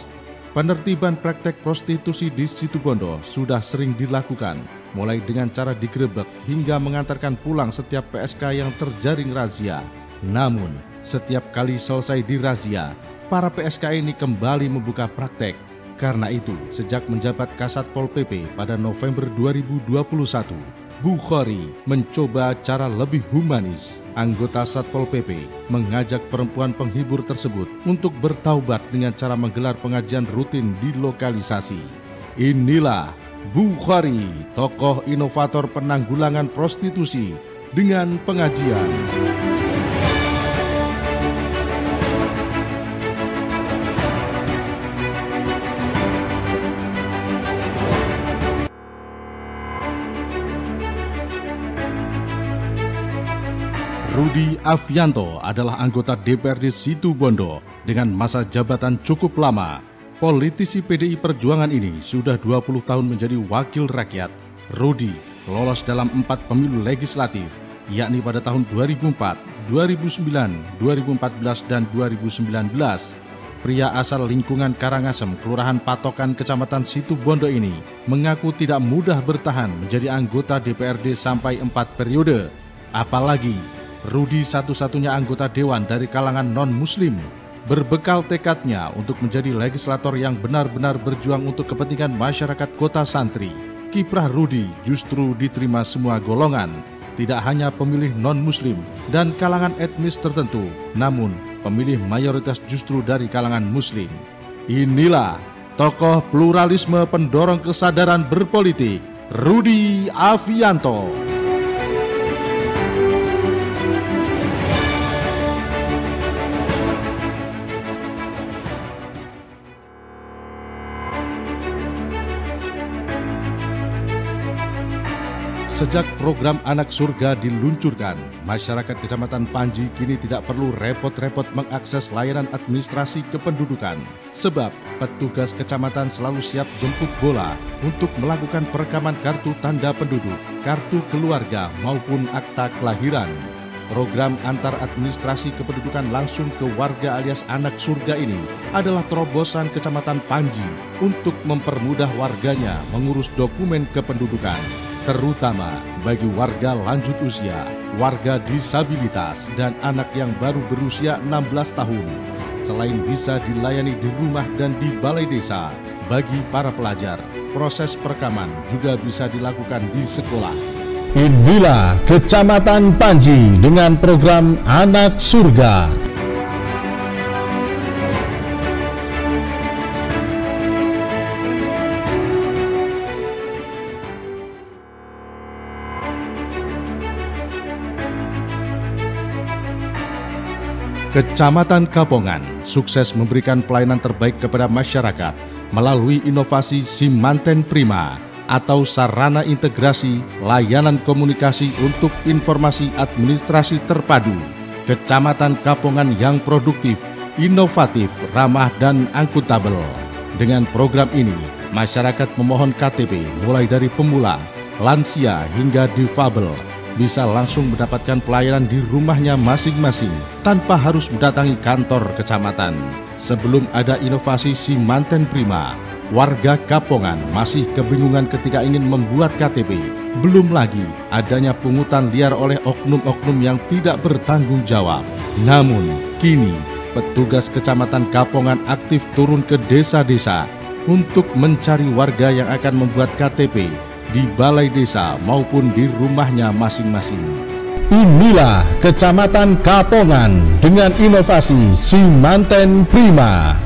Speaker 6: Penertiban praktek prostitusi di Situbondo sudah sering dilakukan, mulai dengan cara digerebek hingga mengantarkan pulang setiap PSK yang terjaring razia. Namun, setiap kali selesai dirazia, para PSK ini kembali membuka praktek. Karena itu, sejak menjabat Kasat Pol PP pada November 2021, Bukhari mencoba cara lebih humanis. Anggota Satpol PP mengajak perempuan penghibur tersebut untuk bertaubat dengan cara menggelar pengajian rutin di lokalisasi. Inilah Bukhari, tokoh inovator penanggulangan prostitusi dengan pengajian. Rudi Avianto adalah anggota DPRD Situbondo dengan masa jabatan cukup lama. Politisi PDI Perjuangan ini sudah 20 tahun menjadi wakil rakyat. Rudi lolos dalam 4 pemilu legislatif, yakni pada tahun 2004, 2009, 2014, dan 2019. Pria asal lingkungan Karangasem, Kelurahan Patokan, Kecamatan Situbondo ini mengaku tidak mudah bertahan menjadi anggota DPRD sampai 4 periode. Apalagi, Rudi satu-satunya anggota dewan dari kalangan non-muslim. Berbekal tekadnya untuk menjadi legislator yang benar-benar berjuang untuk kepentingan masyarakat Kota Santri, kiprah Rudi justru diterima semua golongan. Tidak hanya pemilih non-muslim dan kalangan etnis tertentu, namun pemilih mayoritas justru dari kalangan muslim. Inilah tokoh pluralisme pendorong kesadaran berpolitik, Rudi Avianto. Sejak program Anak Surga diluncurkan, masyarakat Kecamatan Panji kini tidak perlu repot-repot mengakses layanan administrasi kependudukan. Sebab petugas kecamatan selalu siap jemput bola untuk melakukan perekaman kartu tanda penduduk, kartu keluarga maupun akta kelahiran. Program antar administrasi kependudukan langsung ke warga alias Anak Surga ini adalah terobosan Kecamatan Panji untuk mempermudah warganya mengurus dokumen kependudukan, terutama bagi warga lanjut usia, warga disabilitas, dan anak yang baru berusia 16 tahun. Selain bisa dilayani di rumah dan di balai desa, bagi para pelajar, proses perekaman juga bisa dilakukan di sekolah.
Speaker 2: Inilah Kecamatan Panji dengan program Anak Surga.
Speaker 6: Kecamatan Kapongan sukses memberikan pelayanan terbaik kepada masyarakat melalui inovasi Simanten Prima atau sarana integrasi layanan komunikasi untuk informasi administrasi terpadu. Kecamatan Kapongan yang produktif, inovatif, ramah, dan akuntabel. Dengan program ini, masyarakat memohon KTP mulai dari pemula, lansia, hingga difabel bisa langsung mendapatkan pelayanan di rumahnya masing-masing tanpa harus mendatangi kantor kecamatan. Sebelum ada inovasi Simanten Prima, warga Kapongan masih kebingungan ketika ingin membuat KTP. Belum lagi adanya pungutan liar oleh oknum-oknum yang tidak bertanggung jawab. Namun, kini petugas Kecamatan Kapongan aktif turun ke desa-desa untuk mencari warga yang akan membuat KTP di balai desa maupun di rumahnya masing-masing.
Speaker 2: Inilah Kecamatan Kapongan dengan inovasi Simanten Prima.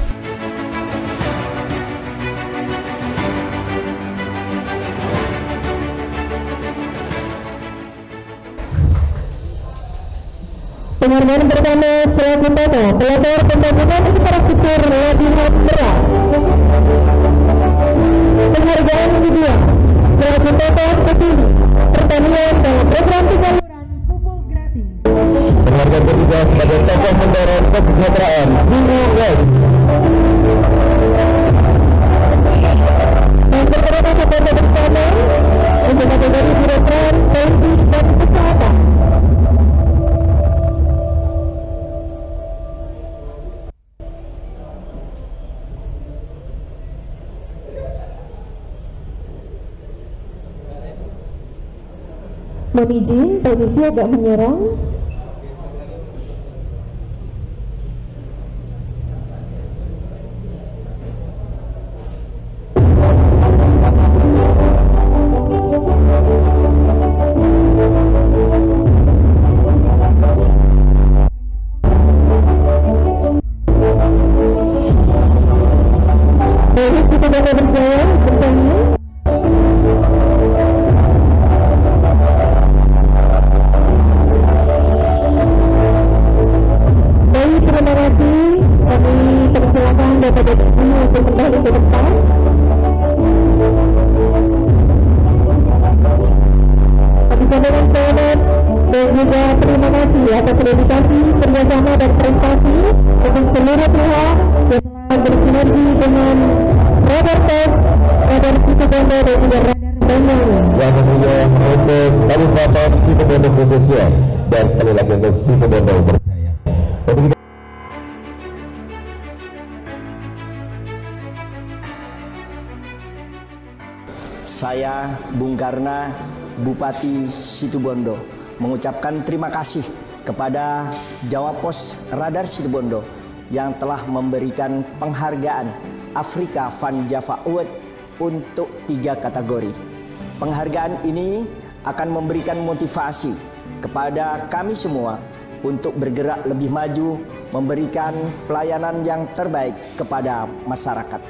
Speaker 3: Penghargaan pertama selaku tokoh pelopor pembangunan infrastruktur Labuhan Merak. Penghargaan kedua selaku tokoh petinggi pertanian dalam program penyaluran pupuk gratis.
Speaker 2: Penghargaan ketiga sebagai tokoh mendorong kesejahteraan Bunga West.
Speaker 3: Dan beberapa tokoh bersama untuk kategori birokrat, politik, dan kesehatan. Mohon izin, posisi agak menyerang. Baik, cukup dapat berjaya, jempolnya. Terima kasih. Kami persilakan Bapak Ibu untuk kembali ke depan. Bisa dengan selamat dan juga terima kasih atas dedikasi, kerjasama dan prestasi untuk seluruh pihak yang telah bersinergi dengan Radar Pos, Radar Situbondo dan juga Radar Banyuwangi.
Speaker 2: Yang kedua untuk Kabupaten Situbondo khususnya, dan sekali lagi untuk Situbondo Berjaya.
Speaker 17: Saya Bung Karna, Bupati Situbondo, mengucapkan terima kasih kepada Jawapos Radar Situbondo yang telah memberikan penghargaan Afrika Van Java Award untuk 3 kategori. Penghargaan ini akan memberikan motivasi kepada kami semua untuk bergerak lebih maju, memberikan pelayanan yang terbaik kepada masyarakat.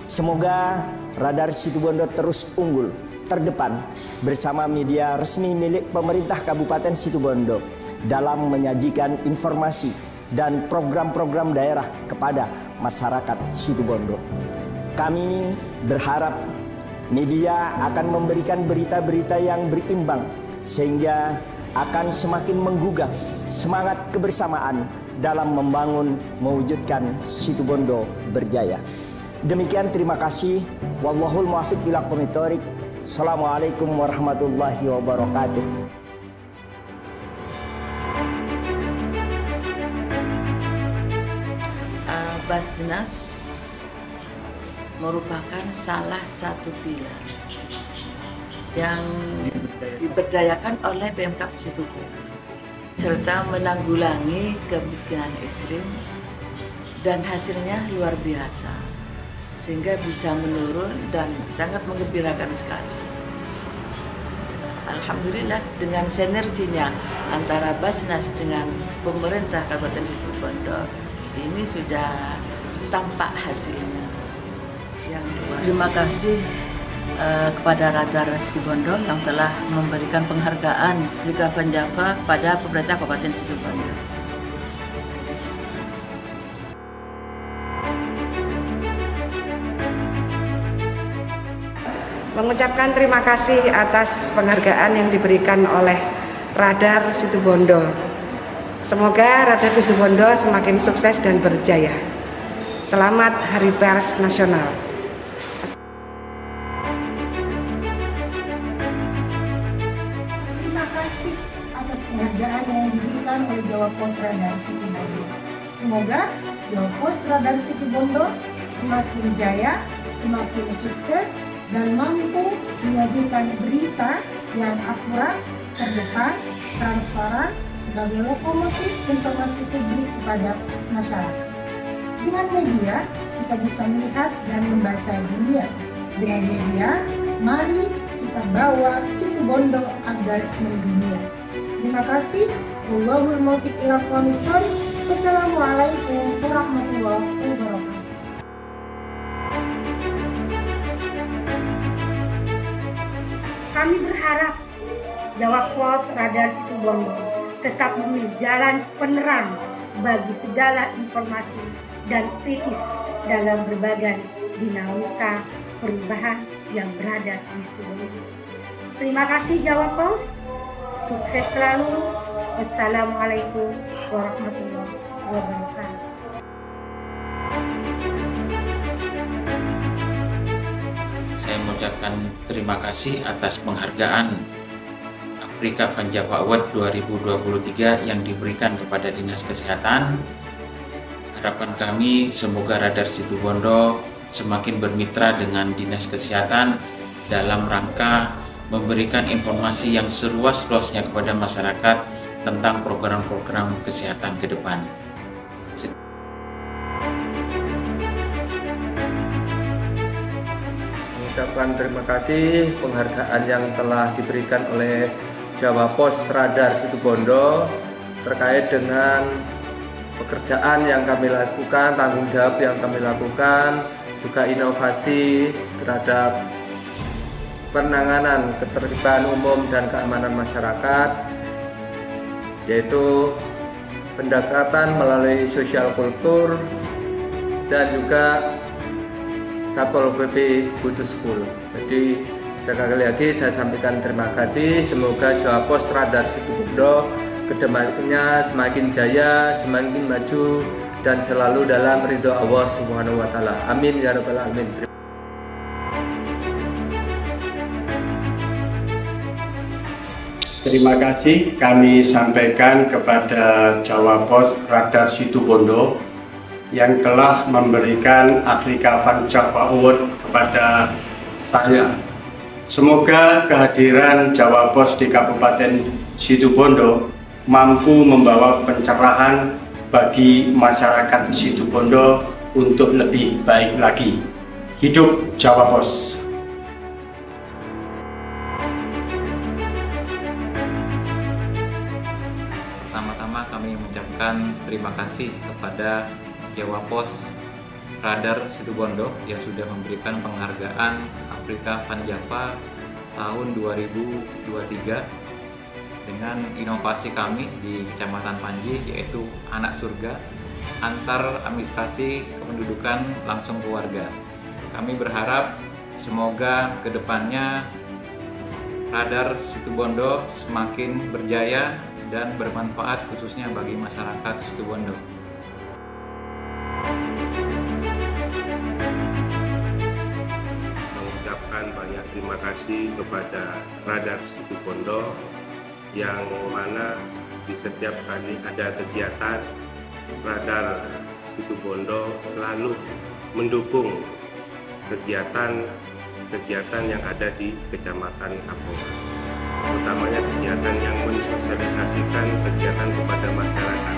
Speaker 17: Semoga Radar Situbondo terus unggul, terdepan bersama media resmi milik pemerintah Kabupaten Situbondo dalam menyajikan informasi dan program-program daerah kepada masyarakat Situbondo. Kami berharap media akan memberikan berita-berita yang berimbang sehingga akan semakin menggugah semangat kebersamaan dalam membangun mewujudkan Situbondo berjaya. Demikian, terima kasih. Wallahul muwaffiq ila aqwamit thoriq. Assalamualaikum warahmatullahi wabarakatuh.
Speaker 4: Basnas merupakan salah satu pilar yang diberdayakan oleh Pemkab Situbondo serta menanggulangi kemiskinan ekstrim, dan hasilnya luar biasa sehingga bisa menurun dan sangat menggembirakan sekali. Alhamdulillah, dengan sinerginya antara Basnas dengan pemerintah Kabupaten Situbondo ini sudah tampak hasilnya yang luar. Terima kasih kepada Radar Situbondo yang telah memberikan penghargaan Afrika Van Java pada pemerintah Kabupaten Situbondo.
Speaker 23: Mengucapkan terima kasih atas penghargaan yang diberikan oleh Radar Situbondo. Semoga Radar Situbondo semakin sukses dan berjaya. Selamat Hari Pers Nasional.
Speaker 5: Terima kasih atas penghargaan yang diberikan oleh Jawapos Radar Situbondo. Semoga Jawapos Radar Situbondo semakin jaya, semakin sukses, dan mampu menyajikan berita yang akurat, terdepan, transparan sebagai lokomotif informasi publik kepada masyarakat. Dengan media, kita bisa melihat dan membaca dunia. Dengan media, mari kita bawa Situbondo agar mendunia. Terima kasih. Wallahul muwaffiq ila aqwamit thoriq. Wassalamualaikum warahmatullahi wabarakatuh.
Speaker 25: Kami berharap Jawapos Radar Situbondo tetap memilih jalan penerang bagi segala informasi dan kritis dalam berbagai dinamika perubahan yang berada di Situbondo. Terima kasih Jawapos, sukses selalu. Wassalamualaikum warahmatullahi wabarakatuh.
Speaker 7: Saya mengucapkan terima kasih atas penghargaan Afrika Van Java Award 2023 yang diberikan kepada Dinas Kesehatan. Harapan kami semoga Radar Situbondo semakin bermitra dengan Dinas Kesehatan dalam rangka memberikan informasi yang seluas-luasnya kepada masyarakat tentang program-program kesehatan ke depan.
Speaker 8: Mengucapkan terima kasih penghargaan yang telah diberikan oleh Jawapos Radar Situbondo terkait dengan pekerjaan yang kami lakukan, tanggung jawab yang kami lakukan, juga inovasi terhadap penanganan ketertiban umum dan keamanan masyarakat, yaitu pendekatan melalui sosial kultur dan juga Satpol PP Go to School. Jadi sekali lagi saya sampaikan terima kasih. Semoga Jawapos Radar Situbondo kedepannya semakin jaya, semakin maju, dan selalu dalam ridho Allah Subhanahu wa Ta'ala. Amin ya rabbal alamin.
Speaker 9: Terima kasih kami sampaikan kepada Jawa Pos Radar Situbondo yang telah memberikan Afrika Van Java Award kepada saya. Semoga kehadiran Jawa Pos di Kabupaten Situbondo mampu membawa pencerahan bagi masyarakat Situbondo untuk lebih baik lagi. Hidup Jawa Pos!
Speaker 7: Pertama-tama kami mengucapkan terima kasih kepada Jawa Pos Radar Situbondo yang sudah memberikan penghargaan Afrika Van Java tahun 2023 dengan inovasi kami di Kecamatan Panji, yaitu Anak Surga antar administrasi kependudukan langsung keluarga. Kami berharap semoga kedepannya Radar Situbondo semakin berjaya dan bermanfaat khususnya bagi masyarakat Situbondo.
Speaker 10: Mengucapkan banyak terima kasih kepada Radar Situbondo yang mana di setiap kali ada kegiatan Radar Situbondo selalu mendukung kegiatan yang ada di Kecamatan Kapongan, utamanya kegiatan yang mensosialisasikan kegiatan kepada masyarakat.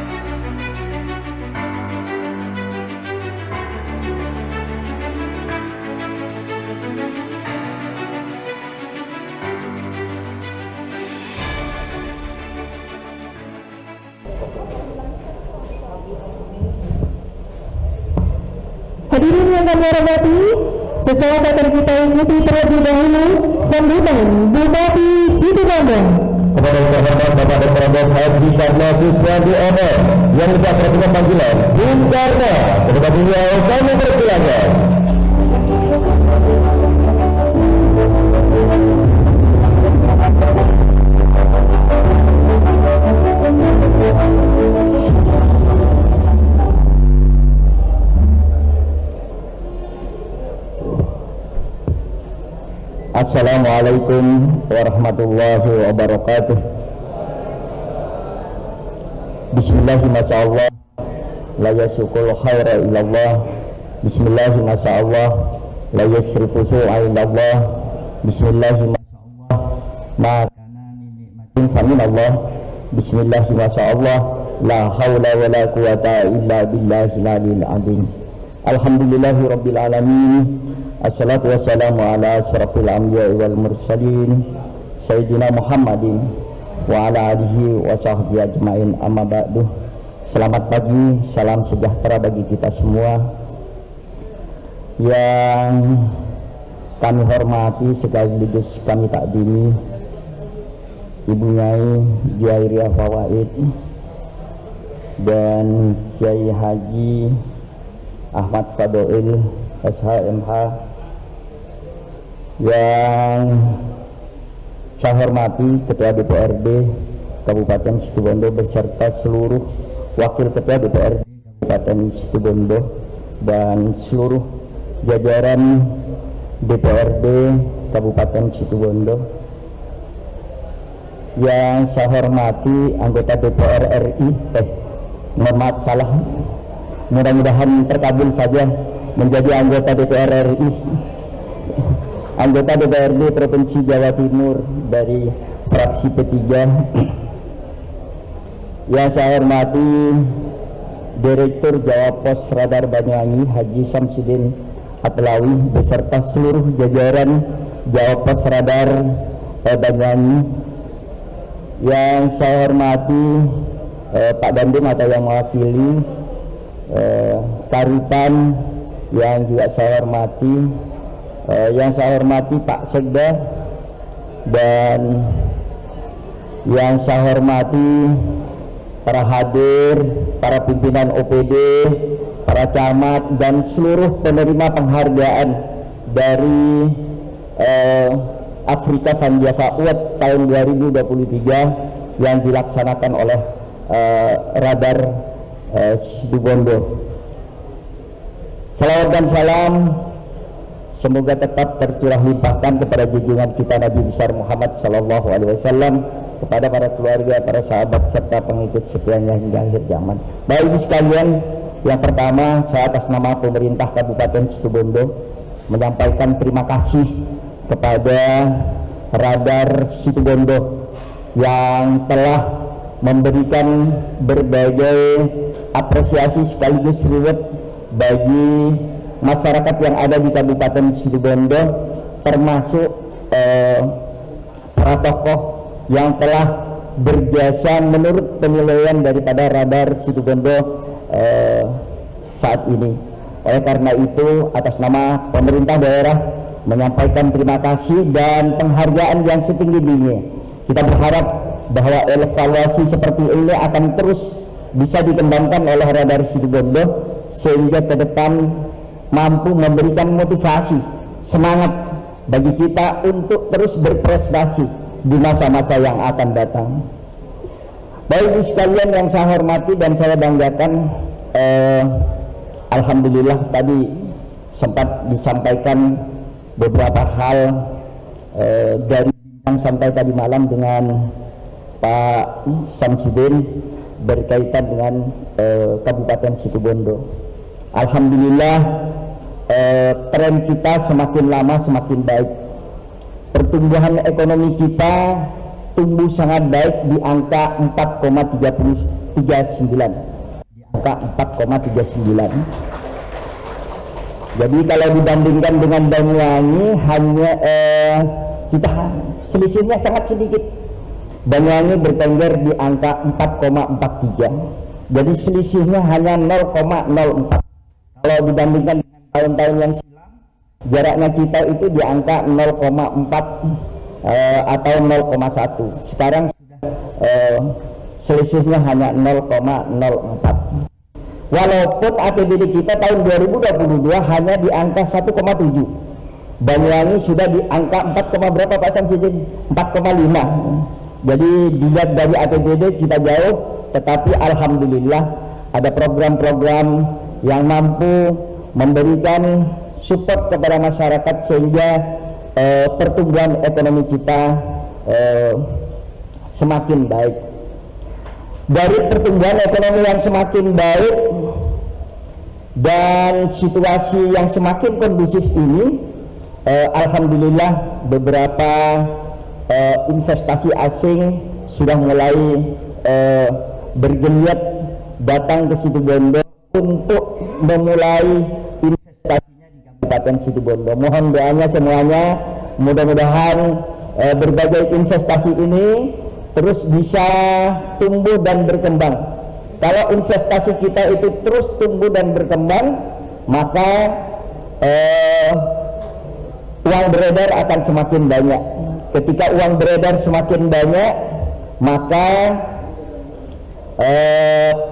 Speaker 3: Hadirin yang kami hormati, sesaat akan kita ikuti terlebih dahulu sambutan Bupati Situbondo.
Speaker 2: Kepada yang terhormat Bapak Dr. Andes Haji Karna Suswandi MR yang kita perhatikan panggilan Bung Karna, kepada beliau kami persilakan. Assalamualaikum warahmatullahi wabarakatuh. Bismillahi masyaallah, la yasukul khaira illallah. Bismillahi masyaallah, la yasrifu su'a illallah. Bismillahi masyaallah, ma kana min nikmatin fa min Allah. Bismillahi masyaallah, la haula wa la quwata illa billahil aliyil azim. Alhamdulillahi rabbil alamin. Assalatu wassalamu ala asyrafil anbiya'i wal mursalin Sayyidina Muhammadin wa ala alihi wa sahbihi ajma'in, amma ba'du. Selamat pagi, salam sejahtera bagi kita semua. Yang kami hormati sekaligus kami takdimi Ibu Nyai Kiai Ria Fawaid dan Kiai Haji Ahmad Fadil SHMH, yang saya hormati Ketua DPRD Kabupaten Situbondo beserta seluruh Wakil Ketua DPRD Kabupaten Situbondo dan seluruh jajaran DPRD Kabupaten Situbondo. Yang saya hormati anggota DPR RI, mohon maaf salah, mudah-mudahan terkabul saja menjadi anggota DPR RI, anggota DPRD Provinsi Jawa Timur dari fraksi P3. Yang saya hormati Direktur Jawa Pos Radar Banyuwangi Haji Samsudin Atlawi beserta seluruh jajaran Jawa Pos Radar Banyuwangi. Yang saya hormati Pak Dandim atau yang mewakili Karutan, yang juga saya hormati, yang saya hormati Pak Sekda, dan yang saya hormati para hadir, para pimpinan OPD, para camat, dan seluruh penerima penghargaan dari Afrika Van Java Award tahun 2023 yang dilaksanakan oleh Radar Situbondo. Salawat dan salam semoga tetap tercurah limpahkan kepada junjungan kita Nabi besar Muhammad Sallallahu Alaihi Wasallam, kepada para keluarga, para sahabat serta pengikut setianya hingga akhir zaman. Baik ibu sekalian, yang pertama saya atas nama pemerintah Kabupaten Situbondo menyampaikan terima kasih kepada Radar Situbondo yang telah memberikan berbagai apresiasi sekaligus reward bagi masyarakat yang ada di Kabupaten Situbondo, termasuk para tokoh yang telah berjasa menurut penilaian daripada Radar Situbondo saat ini. Oleh karena itu, atas nama pemerintah daerah menyampaikan terima kasih dan penghargaan yang setinggi-tingginya. Kita berharap bahwa evaluasi seperti ini akan terus bisa dikembangkan oleh Radar Situbondo sehingga ke depan mampu memberikan motivasi, semangat bagi kita untuk terus berprestasi di masa-masa yang akan datang. Baik ibu sekalian yang saya hormati dan saya banggakan, alhamdulillah tadi sempat disampaikan beberapa hal dari bincang sampai tadi malam dengan Pak Samsudin berkaitan dengan Kabupaten Situbondo. Alhamdulillah tren kita semakin lama semakin baik. Pertumbuhan ekonomi kita tumbuh sangat baik di angka 4,39. Di angka 4,39. Jadi kalau dibandingkan dengan Banyuwangi hanya kita selisihnya sangat sedikit. Banyuwangi bertengger di angka 4,43. Jadi selisihnya hanya 0,04. Kalau dibandingkan dengan tahun-tahun yang silam, jaraknya kita itu di angka 0,4 atau 0,1. Sekarang sudah selisihnya hanya 0,04. Walaupun APBD kita tahun 2022 hanya di angka 1,7. Banyuwangi sudah di angka 4, berapa Pak Samsudin? 4,5. Jadi dilihat dari APBD kita jauh, tetapi alhamdulillah ada program-program yang mampu memberikan support kepada masyarakat sehingga pertumbuhan ekonomi kita semakin baik. Dari pertumbuhan ekonomi yang semakin baik dan situasi yang semakin kondusif ini, alhamdulillah beberapa investasi asing sudah mulai bergeliat datang ke Situbondo untuk memulai investasinya di Kabupaten Situbondo. Mohon doanya semuanya, mudah-mudahan berbagai investasi ini terus bisa tumbuh dan berkembang. Kalau investasi kita itu terus tumbuh dan berkembang, maka uang beredar akan semakin banyak. Ketika uang beredar semakin banyak, maka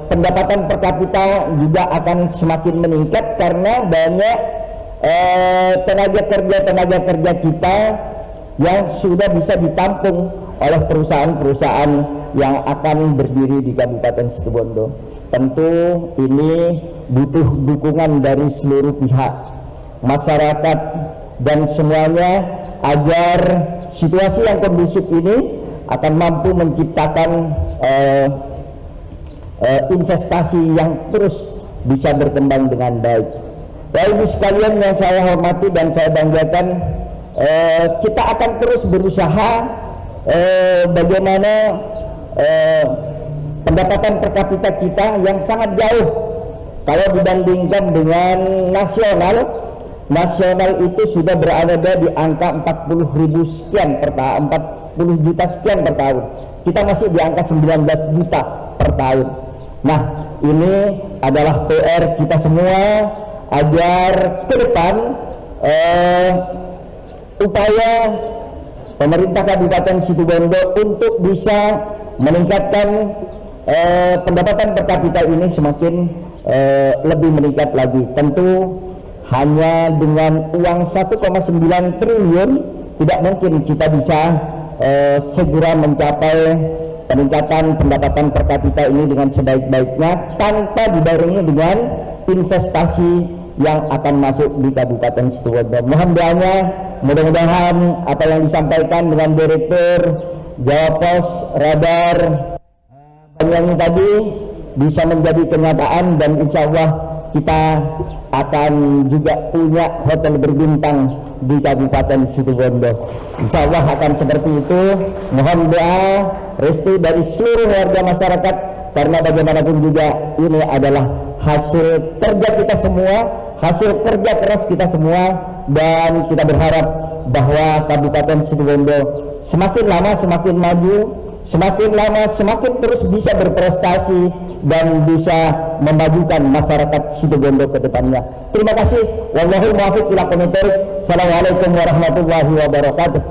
Speaker 2: pendapatan per kapita juga akan semakin meningkat karena banyak tenaga kerja kita yang sudah bisa ditampung oleh perusahaan-perusahaan yang akan berdiri di Kabupaten Situbondo. Tentu ini butuh dukungan dari seluruh pihak, masyarakat dan semuanya, agar situasi yang kondusif ini akan mampu menciptakan investasi yang terus bisa berkembang dengan baik. Bapak Ibu sekalian yang saya hormati dan saya banggakan, kita akan terus berusaha bagaimana pendapatan per kapita kita yang sangat jauh kalau dibandingkan dengan nasional itu sudah berada di angka 40.000 sekian per tahun, 40 juta sekian per tahun. Kita masih di angka 19 juta per tahun. Nah, ini adalah PR kita semua agar ke depan upaya pemerintah Kabupaten Situbondo untuk bisa meningkatkan pendapatan per kapita ini semakin lebih meningkat lagi. Tentu hanya dengan uang 1,9 triliun tidak mungkin kita bisa segera mencapai peningkatan pendapatan per kapita ini dengan sebaik-baiknya tanpa dibarengi dengan investasi yang akan masuk di Kabupaten Situbondo. Mohon doanya, mudah-mudahan apa yang disampaikan dengan Direktur Jawa Pos Radar Banyuwangi tadi bisa menjadi kenyataan, dan insya Allah kita akan juga punya hotel berbintang di Kabupaten Situbondo. Insya Allah akan seperti itu. Mohon doa restu dari seluruh warga masyarakat, karena bagaimanapun juga ini adalah hasil kerja kita semua, hasil kerja keras kita semua, dan kita berharap bahwa Kabupaten Situbondo semakin lama semakin maju, semakin lama semakin terus bisa berprestasi dan bisa memajukan masyarakat Situbondo ke depannya. Terima kasih. Wallahul muwaffiq ila aqwamit thoriq. Assalamualaikum warahmatullahi wabarakatuh.